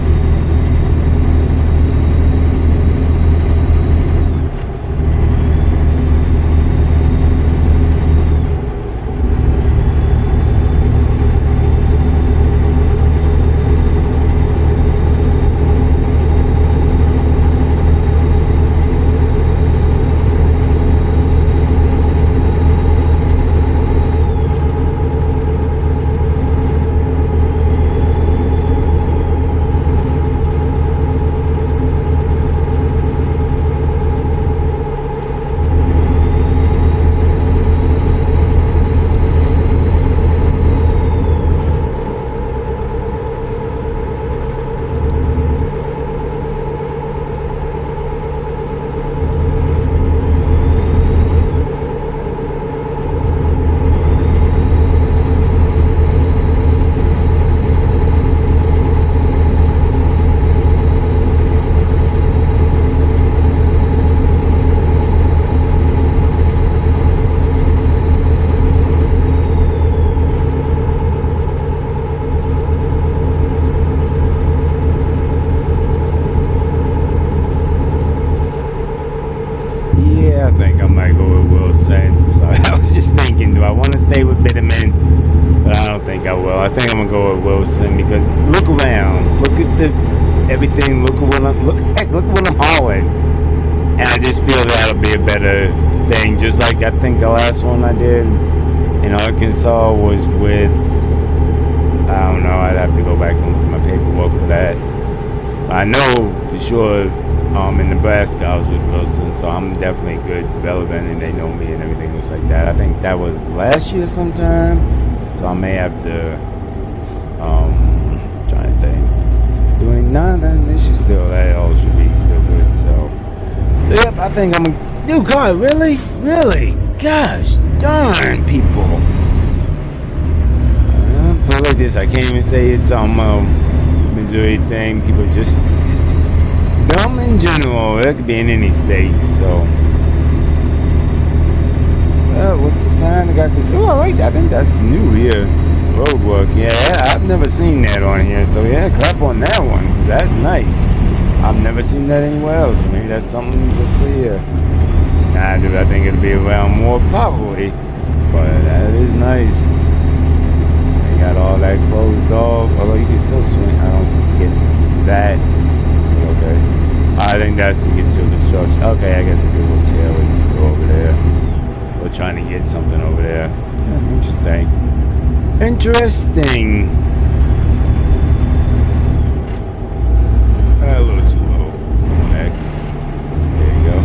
saying. So I was just thinking, do I want to stay with Bitterman? But I don't think I will. I think I'm gonna go with Wilson because look around, look at everything. Look at what look at what I'm hauling, and I just feel that'll be a better thing. Just like I think the last one I did in Arkansas was with, I don't know. I'd have to go back and look at my paperwork for that. I know for sure. In Nebraska, I was with Wilson, so I'm definitely good, relevant, and they know me and everything looks like that. I think that was last year sometime, so I may have to, trying to think. Doing none, they should still, that all should be still good, so yep, I think I'm gonna, dude, God, really? Gosh, darn, people. Put it like this, I can't even say it's, Missouri thing, people just dumb in general. That could be in any state. So, with the sign, I got the. Oh, I like that. I think that's new here. Road work. Yeah, I've never seen that on here. So yeah, clap on that one. That's nice. I've never seen that anywhere else. Maybe that's something just for here. Nah, dude, I think it'll be around more probably. But that is nice. They got all that closed off. Although you can still swing. I don't get that. Okay. I think that's to get to the church. Okay, I guess if you will tell we can go over there. We're trying to get something over there. Yeah, interesting. A little too low. X. There you go.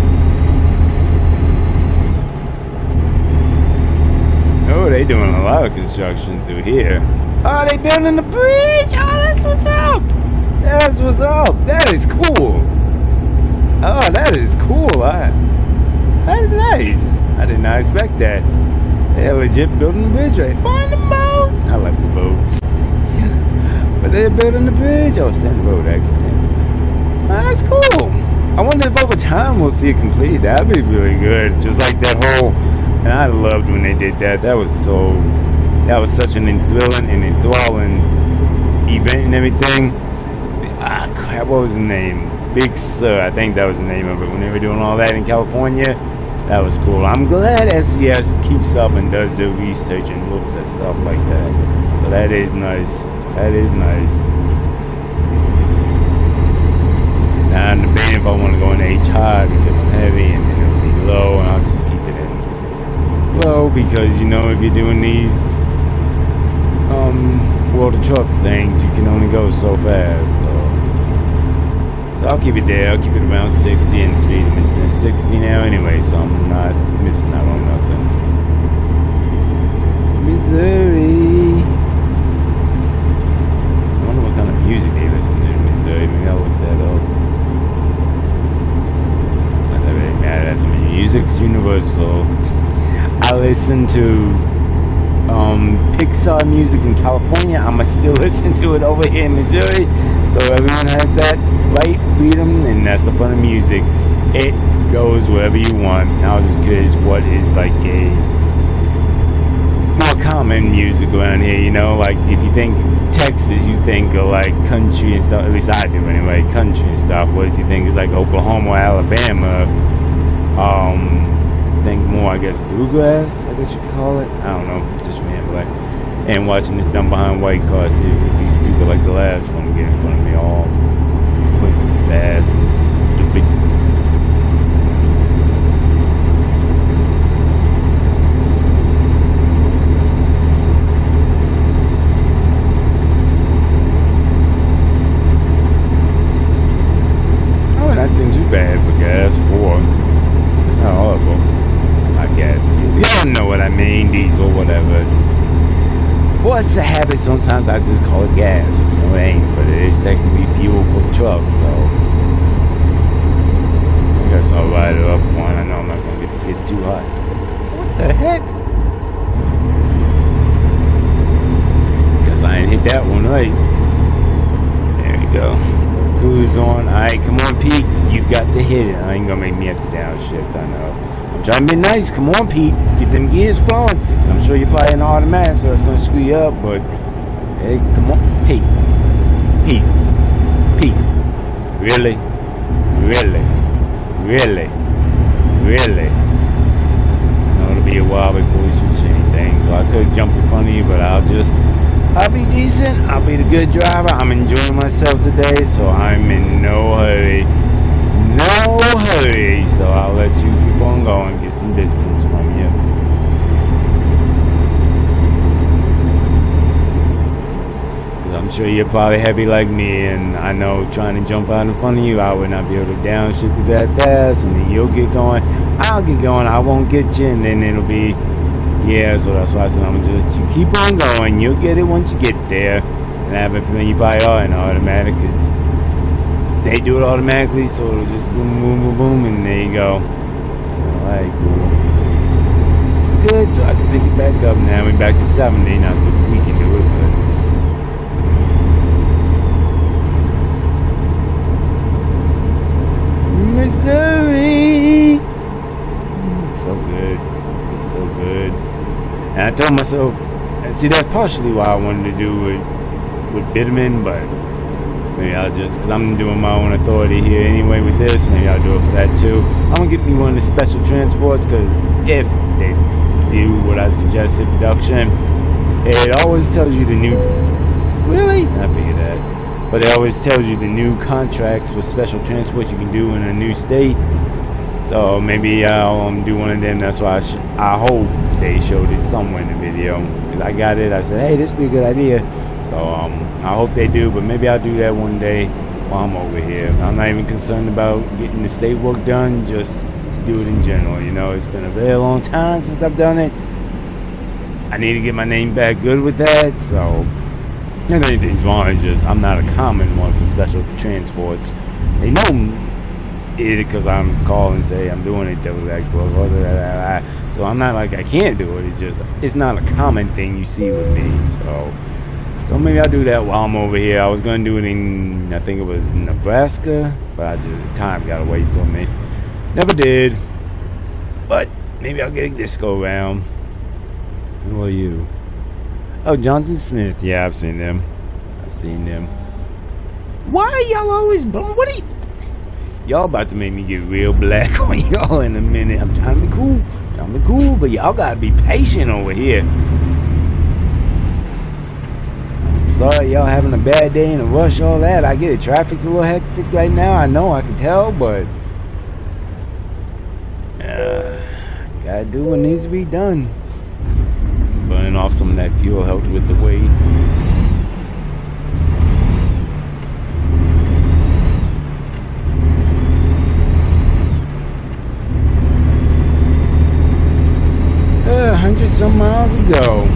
Oh, they doing a lot of construction through here. Oh, they building the bridge. Oh, that's what's up. That's what's up. That is cool. Oh, that is cool. That is nice. I did not expect that. They're legit building the bridge right behind the boat. I like the boats. But they're building the bridge. Oh, stand the road, actually. Oh, that's cool. I wonder if over time we'll see it completed. That'd be really good. Just like that whole, and I loved when they did that. That was such an thrilling and enthralling event and everything. Ah, crap, what was the name? Big Sur, I think that was the name of it. When they were doing all that in California, that was cool. I'm glad SCS keeps up and does their research and looks at stuff like that. So that is nice. That is nice. Now I'm debating if I want to go in H high because I'm heavy, and then it'll be low, and I'll just keep it in low because, you know, if you're doing these World of Trucks things, you can only go so fast. So I'll keep it there. I'll keep it around 60, and speed limit is 60 now anyway, so I'm not missing out on nothing. Missouri. I wonder what kind of music they listen to in Missouri. Maybe I'll look that up. Not that really matters. I mean, music's universal. I listen to Pixar music in California. I'ma still listen to it over here in Missouri. So everyone has that right freedom, and that's the fun of music. It goes wherever you want. And I was just curious what is like a more common music around here, you know, like if you think Texas, you think of like country and stuff, at least I do anyway, country and stuff. Whereas you think is like Oklahoma or Alabama, think more, I guess, bluegrass, I guess you could call it. I don't know, just rambling. And watching this dumb behind white car, see if it could be stupid like the last one, get in front of me all quick and fast and stupid. Oh, not doing too bad for gas, 4. It's not horrible. Not gas, fuel. Y'all know what I mean, diesel, whatever. Just well, it's a habit. Sometimes I just call it gas. You know, it ain't, but it is technically fuel for the truck. So I guess I'll ride it up one. I know I'm not gonna get too hot. What the heck? Guess I ain't hit that one right. There you go. Cruise on. All right, come on, Pete. You've got to hit it. I ain't gonna make me have to downshift. I know. I'm trying to be nice. Come on, Pete. Get them gears flowing. I'm sure you're probably in automatic, so it's going to screw you up, but hey, come on. Pete. Really? be a while before we switch anything. So I could jump in front of you, but I'll be decent. I'll be the good driver. I'm enjoying myself today, so I'm in no hurry. No hurry. So I'll let you keep on going, get some distance from you. I'm sure you're probably heavy like me, and I know trying to jump out in front of you, I would not be able to downshift that fast, and then you'll get going, I'll get going, I won't get you, and then it'll be, yeah, so that's why I said you keep on going, you'll get it once you get there, and I have a feeling you probably are in automatic, because they do it automatically, so it'll just boom, boom, boom, boom, and there you go. Alright, cool. It's good, so I can pick it back up now, we're back to 70, not that we can do it, but Missouri! So good. It's so good. And I told myself, and see, that's partially why I wanted to do it with Bitterman, but maybe I'll just, because I'm doing my own authority here anyway with this, maybe I'll do it for that too. I'm going to get me one of the special transports, because if they do what I suggested, production, it always tells you the new, really? I figured that. But it always tells you the new contracts with special transport you can do in a new state. So maybe I'll do one of them. That's why I hope they showed it somewhere in the video. Because I got it. I said, hey, this would be a good idea. So I hope they do. But maybe I'll do that one day while I'm over here. I'm not even concerned about getting the state work done. Just to do it in general. You know, it's been a very long time since I've done it. I need to get my name back good with that. So not anything wrong, it's just I'm not a common one for special transports. They know it because I'm calling and say I'm doing it, so I'm not like I can't do it. It's just it's not a common thing you see with me. So maybe I'll do that while I'm over here. I was gonna do it in, I think it was Nebraska, but time got away from me. Never did. But maybe I'll get it this go round. Who are you? Oh, Johnson Smith. Yeah, I've seen them. Why are y'all always blowing? What are you? Y'all about to make me get real black on y'all in a minute. I'm trying to be cool. But y'all gotta be patient over here. I'm sorry y'all having a bad day in a rush, all that. I get it. Traffic's a little hectic right now. I know, I can tell, but gotta do what needs to be done. Burning off some of that fuel helped with the weight. Hundred some miles ago.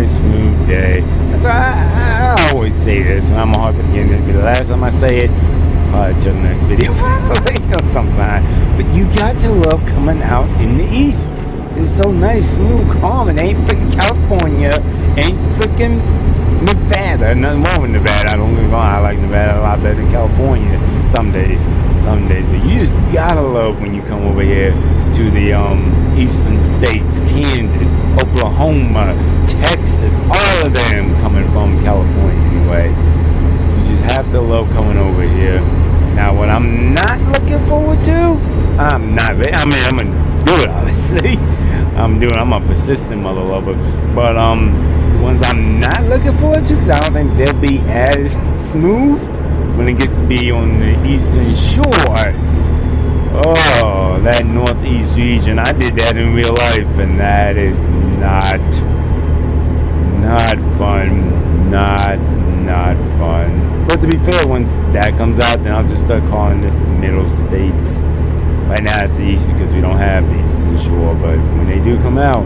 Smooth day. That's why I always say this, and I'm gonna harp it again. It'll be the last time I say it. Probably till the next video, probably, sometime. But you got to love coming out in the east. It's so nice, smooth, calm. It ain't freaking California, ain't freaking Nevada. Nothing wrong with Nevada. I don't get me wrong. I like Nevada a lot better than California. Some days, but you just gotta love when you come over here to the eastern states, Kansas, Oklahoma, Texas, all of them coming from California anyway. You just have to love coming over here. Now, what I'm not looking forward to, I'm gonna do it, obviously. I'm a persistent mother lover, but the ones I'm not looking forward to, because I don't think they'll be as smooth when it gets to be on the eastern shore. Oh, that northeast region. I did that in real life, and that is not fun. Not fun. But to be fair, once that comes out, then I'll just start calling this the middle states. Right now it's the east because we don't have the eastern shore, but when they do come out,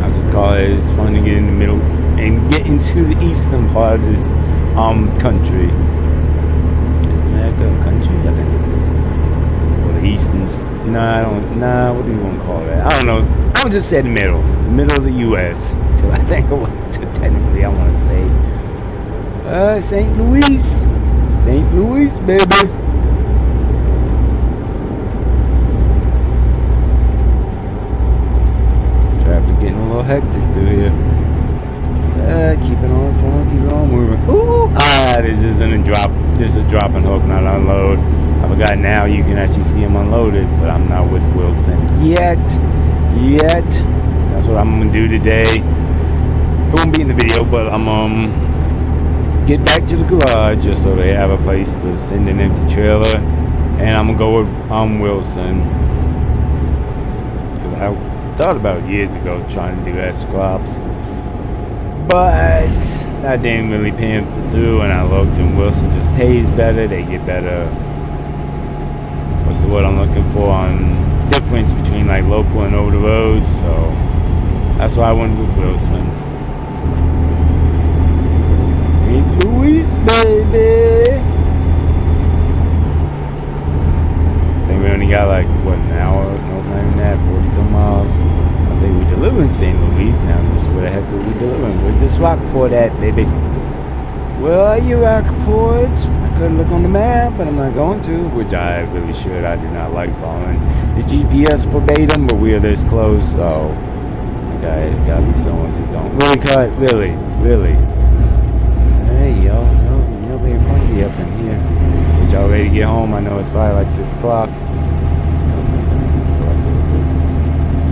I'll just call it, it's fun to get in the middle and get into the eastern part of this country. Is America a country? I think it is. Or the eastern, what do you want to call that? I don't know. I would just say the middle of the U.S. Till I think of what technically I want to say. St. Louis, baby. hectic through here. Keep it on flowing, keep it on moving. Ooh, this isn't a drop. This is a drop and hook, not unload. I forgot now you can actually see him unloaded, but I'm not with Wilson yet. That's what I'm gonna do today. It won't be in the video, but I'm get back to the garage just so they have a place to send an empty trailer, and I'm gonna go with Wilson. Because I thought about years ago trying to do S-Crops, but that didn't really pan through, and I looked, and Wilson just pays better. They get better. What's the word I'm looking for on difference between like local and over the road? So that's why I went with Wilson. St. Louis, baby. I think we only got like what, an hour? No, not even that. 40 some miles. I say we deliver in St. Louis now. Just where the heck are we delivering? Where's this Rockport at, baby? Where are you, Rockport? I could look on the map, but I'm not going to, which I really should. I do not like following the GPS verbatim, but we are this close, so guys, gotta be someone just don't really cut, really. Hey, yo, nobody in front of you up in here. But y'all ready to get home? I know it's probably like 6 o'clock.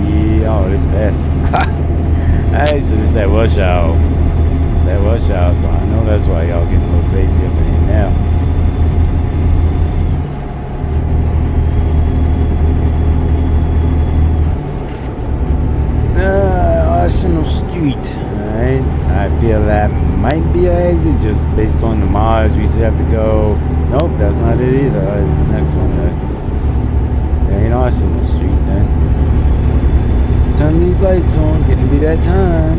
Yeah, oh, it's past 6 o'clock. Alright, so it's that rush hour. So I know that's why y'all getting a little crazy up in here now. Arsenal Street. Alright, I feel that might be an exit just based on the miles we should have to go. Nope, that's not it either. It's the next one. There ain't Arsenal Street then. Turn these lights on, getting to be that time.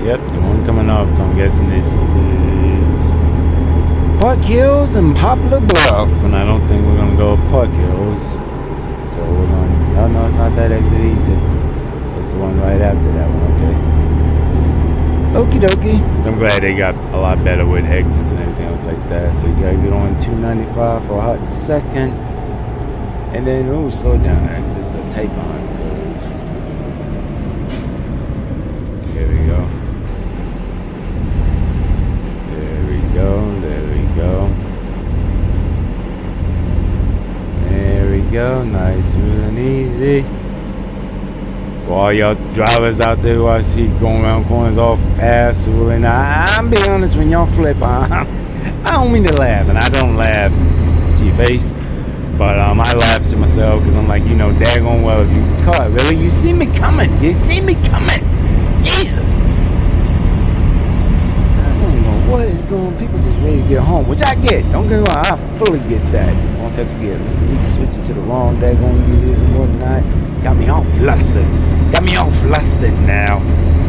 Yep, the one coming off, so I'm guessing this is Park Hills and Poplar Bluff, and I don't think we're gonna go Park Hills, so we're gonna, no, it's not that exit either, so it's the one right after that one, okay. Okie dokie. I'm glad they got a lot better with exits and everything else like that, so you gotta get on 295 for a hot second, and then, ooh, slow down, exits a tape on curve. There we go. There we go, nice, smooth and easy. For all y'all drivers out there who I see going around corners all fast, and I'm being honest, when y'all flip, I don't mean to laugh, and I don't laugh to your face, but I laugh to myself, because I'm like, daggone well, if you caught, really, you see me coming, Jesus. What is going on? People just ready to get home, which I get. Don't get me wrong, I fully get that. Won't catch you get. He switched it to the wrong daggone gears and whatnot. Got me all flustered now.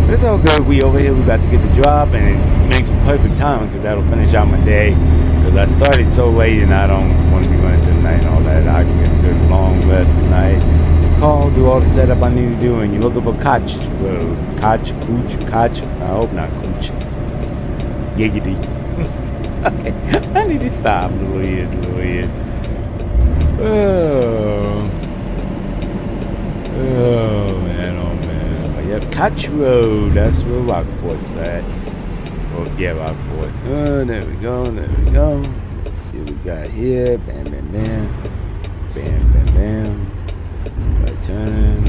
But it's all good. We over here, we about to get the drop, and it makes for perfect timing because that'll finish out my day. Because I started so late and I don't want to be running through the night and all that. I can get a good long rest tonight. Call, do all the setup I need to do, and you're looking for Koch Road. Koch. I hope not Cooch. Giggity. Okay, I need to stop. Little ears. Oh man. But yep, Koch Road. That's where Rockport's at. Oh yeah, Rockport. Oh, there we go. Let's see what we got here. Bam. Right turn.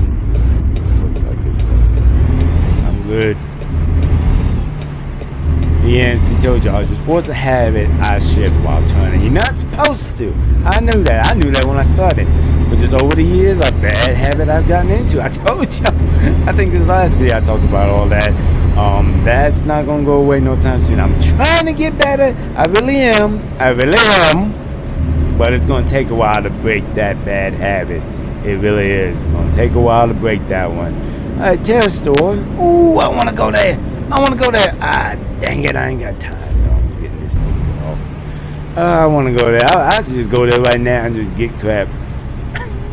Looks like it's I'm good. Yeah, she told y'all, just force a habit, I shift while turning. You're not supposed to. I knew that when I started. But just over the years, a bad habit I've gotten into. I told y'all. I think this last video I talked about all that. That's not going to go away no time soon. I'm trying to get better. I really am. But it's going to take a while to break that bad habit. It really is. It's going to take a while to break that one. Alright, Terror Store. Ooh, I want to go there. Ah, dang it, I ain't got time. No, I'm getting this thing off. I want to go there. I should just go there right now and just get crap.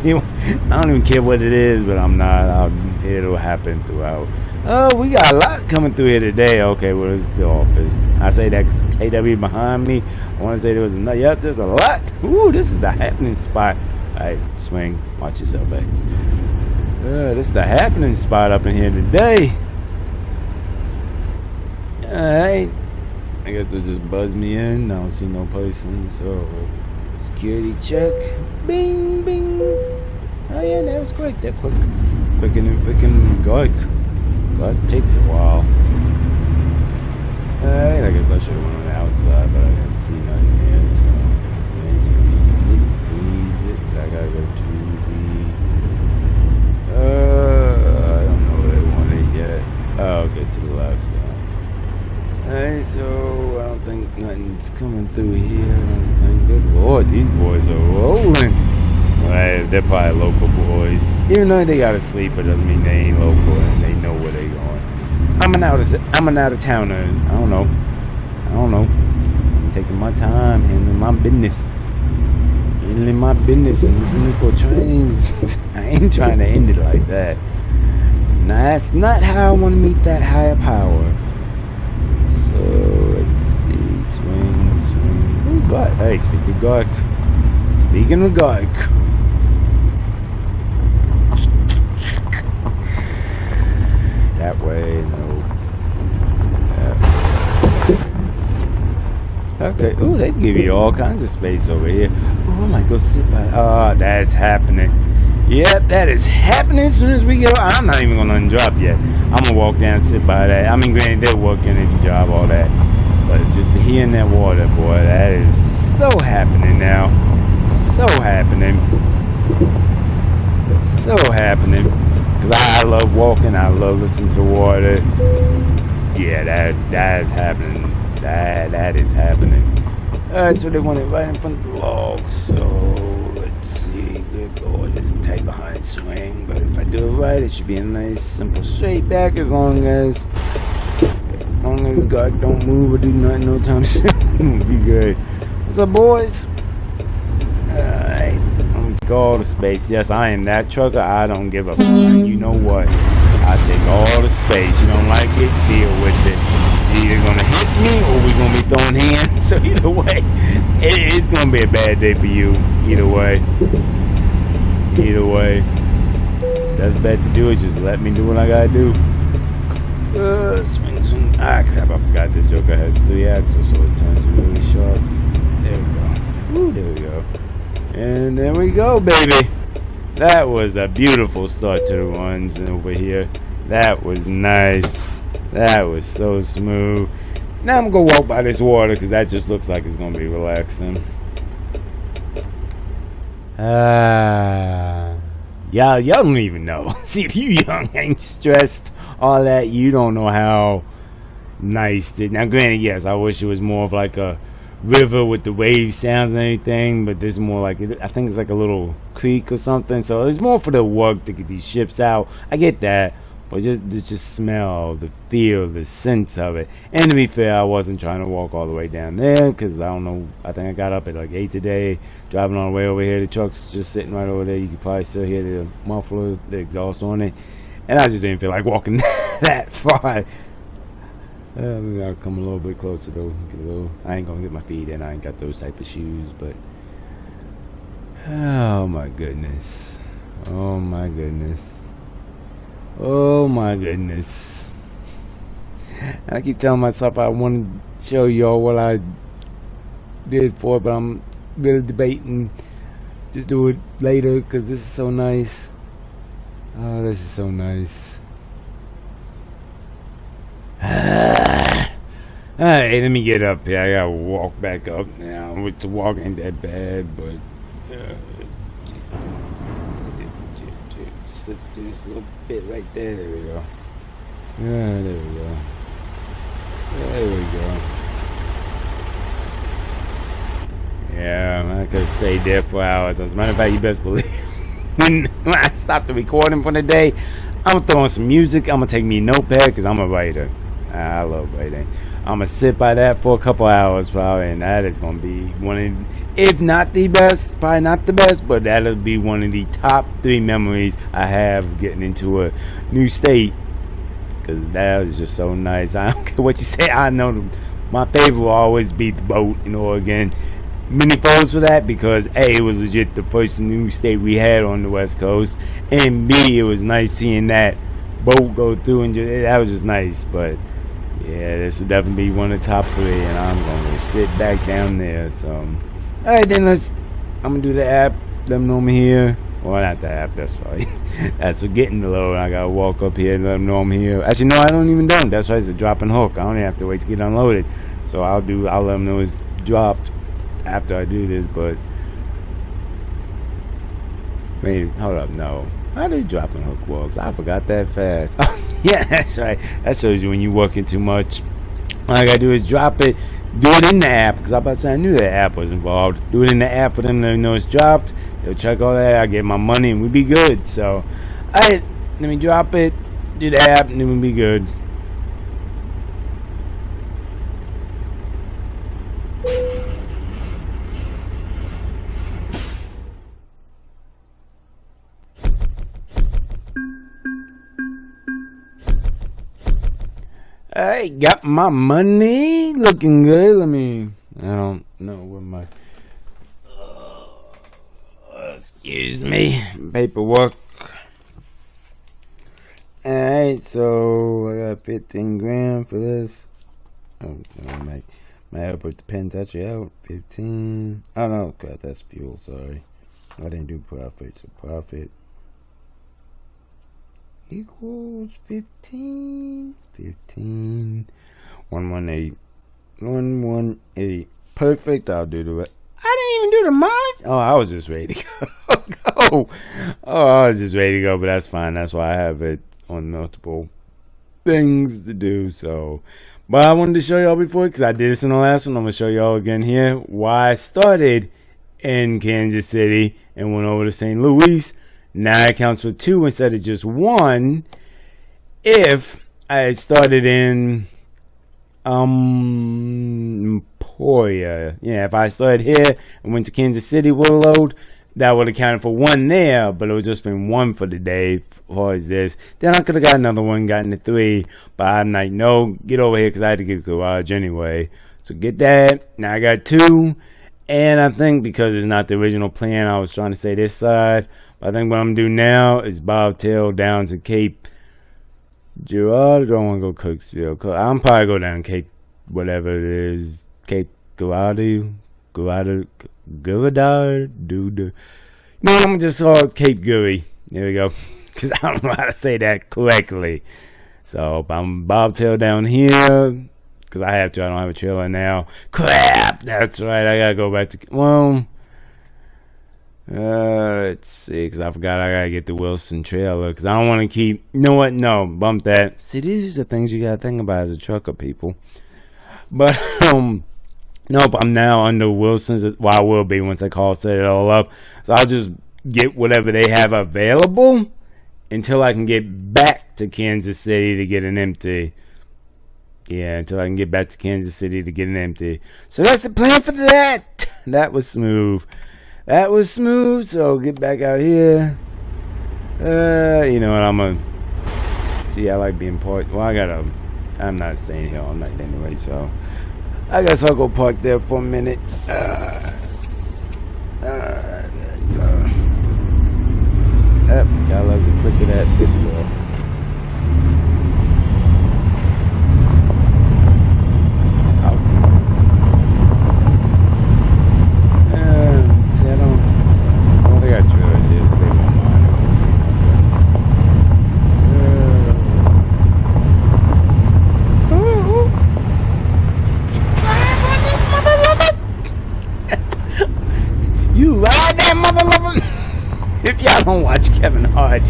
I don't even care what it is, but I'm not. It'll happen throughout. Oh, we got a lot coming through here today. Okay, well, it's the office. I say that 'cause KW behind me. I want to say there was another. Yep, there's a lot. Ooh, this is the happening spot. Alright, swing. Watch yourself, X. This is the happening spot up in here today. Alright. I guess they'll just buzz me in. I don't see no person, so security check. Bing, bing. Oh yeah, that was quick. That quick. Quicker than freaking Gork. But it takes a while. Alright, I guess I should have went on the outside, but I didn't see nothing here, so let's freeze it. I gotta go to the I don't know what I wanted yet. Oh, okay, to the left side. Alright, so I don't think nothing's coming through here. I don't think. Good lord, these boys are rolling. Well, they're probably local boys. Even though they gotta sleep, it doesn't mean they ain't local and they know where they going. I'm an out of towner. I don't know. I'm taking my time, handling my business. Handling my business and listening for trains. I ain't trying to end it like that. Now that's not how I want to meet that higher power. So let's see. Swing. Ooh, God. Hey, speaking of Gork. That way, no. Okay. Ooh, they give you all kinds of space over here. Ooh, I might go sit by. Oh, that's happening. Yep, that is happening as soon as we get. I'm not even gonna undrop yet. I'm gonna walk down and sit by that. I mean, granted, they're working this job, all that, but just hearing that water, boy, that is so happening now. So happening. Cause I love walking. I love listening to water. Yeah, that is happening. That is happening. Alright, so they want it right in front of the log. So let's see. Good lord, there's a tight behind swing. But if I do it right, it should be a nice, simple straight back as long as God don't move or do nothing no time soon. It'll be good. What's up, boys? Alright. I'm gonna take all the space. Yes, I am that trucker. I don't give a fuck. You know what? I take all the space. You don't like it? Deal with it. You're either gonna hit me or we're gonna be throwing hands. So either way, it's gonna be a bad day for you. Either way. Best bet to do is just let me do what I gotta do. Swing. Ah, crap, I forgot this Joker has 3 axles, so it turns really sharp. There we go. Ooh, there we go. And there we go, baby. That was a beautiful start to the runs over here. That was nice. That was so smooth. Now I'm gonna walk by this water because that just looks like it's gonna be relaxing. Y'all don't even know. See, if you young ain't stressed, all that, you don't know how nice it. Now, granted, yes, I wish it was more of like a river with the wave sounds and everything, but this is more like, I think it's like a little creek or something, so it's more for the work to get these ships out. I get that, but just smell, the feel, the sense of it. And to be fair, I wasn't trying to walk all the way down there because I don't know, I think I got up at like 8 today, driving on the way over here. The truck's just sitting right over there. You can probably still hear the muffler, the exhaust on it, and I just didn't feel like walking that far. We gotta come a little bit closer though. I ain't gonna get my feet in. I ain't got those type of shoes, but oh my goodness. I keep telling myself I want to show y'all what I did for it, but I'm really debating just do it later because this is so nice. Oh, this is so nice. Alright, let me get up here. I gotta walk back up now. Which the walk ain't that bad, but slip through this little bit right there. There we go. Yeah, there we go. There we go. Yeah, I could have stayed there for hours. As a matter of fact, you best believe when I stopped the recording for the day, I'm throwing some music. I'm gonna take me a notepad because I'm a writer. I love waiting. I'm gonna sit by that for a couple hours probably, and that is gonna be one of, if not the best, probably not the best, but that'll be one of the top 3 memories I have getting into a new state. Cause that was just so nice. I don't care what you say. I know my favorite will always be the boat in Oregon. Many photos for that because A, it was legit the first new state we had on the West Coast, and B, it was nice seeing that boat go through, and that was just nice. But yeah, this would definitely be one of the top 3, and I'm gonna sit back down there. So, all right, then I'm gonna do the app. Let them know I'm here. Well, not the app. That's right. That's what getting the load. I gotta walk up here and let them know I'm here. Actually, no, I don't even know. That's right. It's a drop and hook. I don't even have to wait to get unloaded. So I'll let them know it's dropped after I do this. But wait, hold up. No. How do drop and hook works? I forgot that fast. Oh, yeah, that's right. That shows you when you're working too much. All I gotta do is drop it, do it in the app, because I about to say I knew the app was involved. Do it in the app for them to know it's dropped. They'll check all that. I get my money and we'll be good. So, alright, let me drop it, do the app, and then we'll be good. I got my money looking good. I don't know where my excuse me, paperwork. Alright, so I got 15 grand for this. Oh, I might put the pen touch it out. 15. Oh no, God, that's fuel, sorry. I didn't do profit, so profit equals 15. 118. Perfect. I'll do the rest. I didn't even do the mileage. Oh, I was just ready to go. I was just ready to go, but that's fine. That's why I have it on multiple things to do. So, but I wanted to show y'all before, because I did this in the last one. I'm gonna show y'all again here why I started in Kansas City and went over to St. Louis. Now it counts for 2 instead of just 1. If I started in Emporia. Yeah, if I started here and went to Kansas City with a load, that would have counted for 1 there, but it would just been 1 for the day as far as this. Then I could have got another one, gotten the 3, but I'm like, no, get over here, because I had to get to the garage anyway. So get that. Now I got 2, and I think because it's not the original plan, I was trying to say this side, but I think what I'm going to do now is bobtail down to Cape Girard. I don't want to go Cooksville. I'm probably go down Cape, whatever it is, Cape Girardeau, dude. No, I'm just call Cape Guri. There we go, because I don't know how to say that correctly. So I'm bobtail down here, because I have to. I don't have a trailer now. Crap, that's right. I gotta go back to let's see, because I forgot I gotta get the Wilson trailer, because I don't want to keep, you know what, no, bump that. See, these are the things you gotta think about as a trucker, people. But nope, I'm now under Wilson's. Well, I will be once I set it all up. So I'll just get whatever they have available until I can get back to Kansas City to get an empty. Yeah, until I can get back to Kansas City to get an empty. So that's the plan for that. That was smooth. So get back out here. You know what? I'm gonna see. I like being parked. Well, I'm not staying here all night anyway, so I guess I'll go park there for a minute. There you go. Yep, gotta love the click of that video. If y'all don't watch Kevin Hart,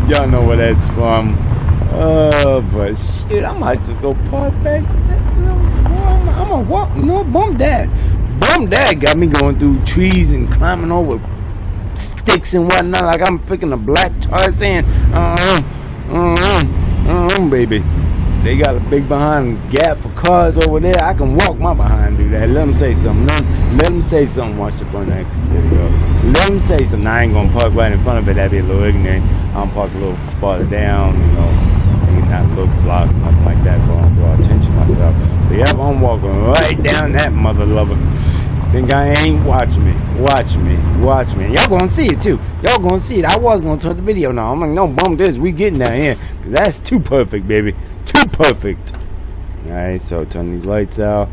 y'all know where that's from. But shit, I might just go park back. I'm gonna walk. No, bump that. Bump that got me going through trees and climbing over sticks and whatnot like I'm freaking a black Tarzan. Baby. They got a big behind gap for cars over there. I can walk my behind through that. Let them say something. Let them say something. Watch the front X. There you go. Let them say something. I ain't gonna park right in front of it. That'd be a little ignorant. I'm park a little farther down, you know, not a little block, nothing like that, so I don't draw attention to myself. But yep, I'm walking right down that mother lover. Think I ain't? Watch me. Watch me. Watch me. Y'all gonna see it too. Y'all gonna see it. I was gonna turn the video now. I'm like, no, bump this. We getting down here. Cause that's too perfect, baby. Too perfect. Alright, so turn these lights out.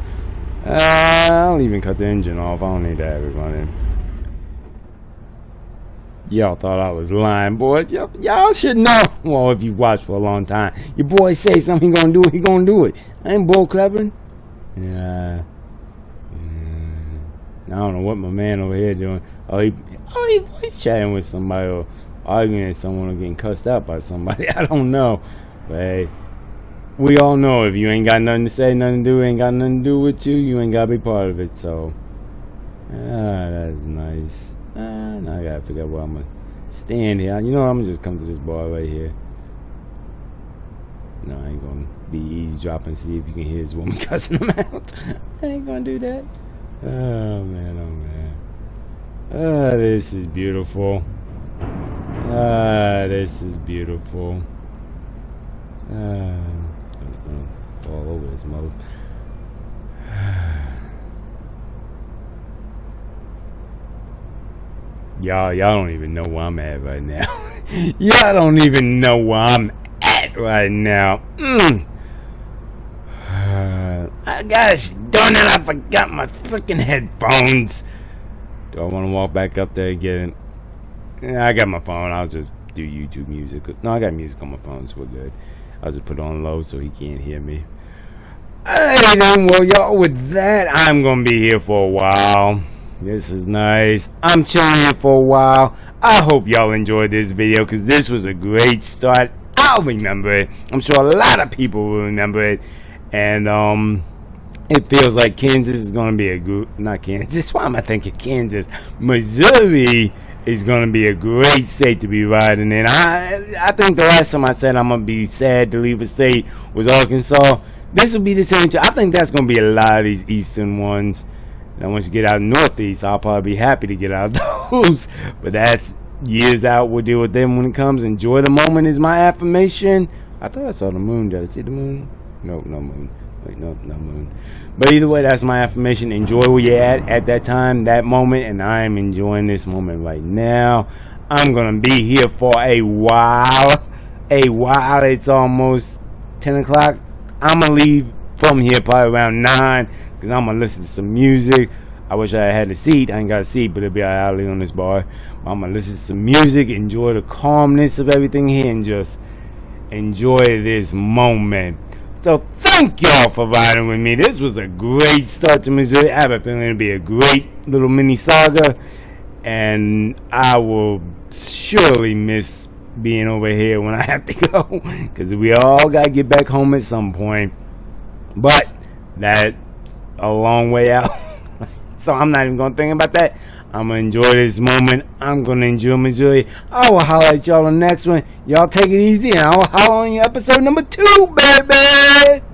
I'll even cut the engine off. I don't need to have it running. Y'all thought I was lying, boy. Y'all should know. Well, if you've watched for a long time. Your boy say something, he gonna do it. He gonna do it. I ain't bull cleverin'. Yeah. I don't know what my man over here doing. He's chatting with somebody or arguing with someone or getting cussed out by somebody. I don't know. But hey, we all know if you ain't got nothing to say, nothing to do, ain't got nothing to do with you, you ain't got to be part of it. So, that's nice. Now I got to figure out where I'm going to stand here. You know, I'm going to just come to this bar right here. No, I ain't going to be eavesdropping, see if you can hear this woman cussing him out. I ain't going to do that. Oh man, oh man. This is beautiful. This is beautiful. All over this mother. Y'all don't even know where I'm at right now. Y'all don't even know where I'm at right now. Gosh darn it, I forgot my freaking headphones. Do I want to walk back up there and get it? Yeah, I got my phone. I'll just do YouTube music. No, I got music on my phone, so we're good. I'll just put it on low so he can't hear me. Alright then, well y'all, with that, I'm going to be here for a while. This is nice. I'm chilling here for a while. I hope y'all enjoyed this video because this was a great start. I'll remember it. I'm sure a lot of people will remember it. And, it feels like Kansas is going to be a good, not Kansas, why am I thinking Kansas? Missouri is going to be a great state to be riding in. I think the last time I said I'm going to be sad to leave a state was Arkansas. This will be the same too. I think that's going to be a lot of these eastern ones. And once you get out northeast, I'll probably be happy to get out of those. But that's years out. We'll deal with them when it comes. Enjoy the moment is my affirmation. I thought I saw the moon. Did I see the moon? Nope, no moon. Wait, no moon. But either way, that's my affirmation. Enjoy where you're at that time, that moment, and I am enjoying this moment right now. I'm gonna be here for a while. It's almost 10 o'clock. I'm gonna leave from here probably around 9 because I'm gonna listen to some music. I wish I had a seat. I ain't got a seat, but it'll be out on this bar. I'm gonna listen to some music, enjoy the calmness of everything here, and just enjoy this moment. So thank y'all for riding with me. This was a great start to Missouri. I have a feeling it'll be a great little mini saga. And I will surely miss being over here when I have to go. Because we all got to get back home at some point. But that's a long way out. So I'm not even going to think about that. I'm going to enjoy this moment. I'm going to enjoy Missouri. I will holler at y'all on the next one. Y'all take it easy, and I will holler on you episode number 2, baby.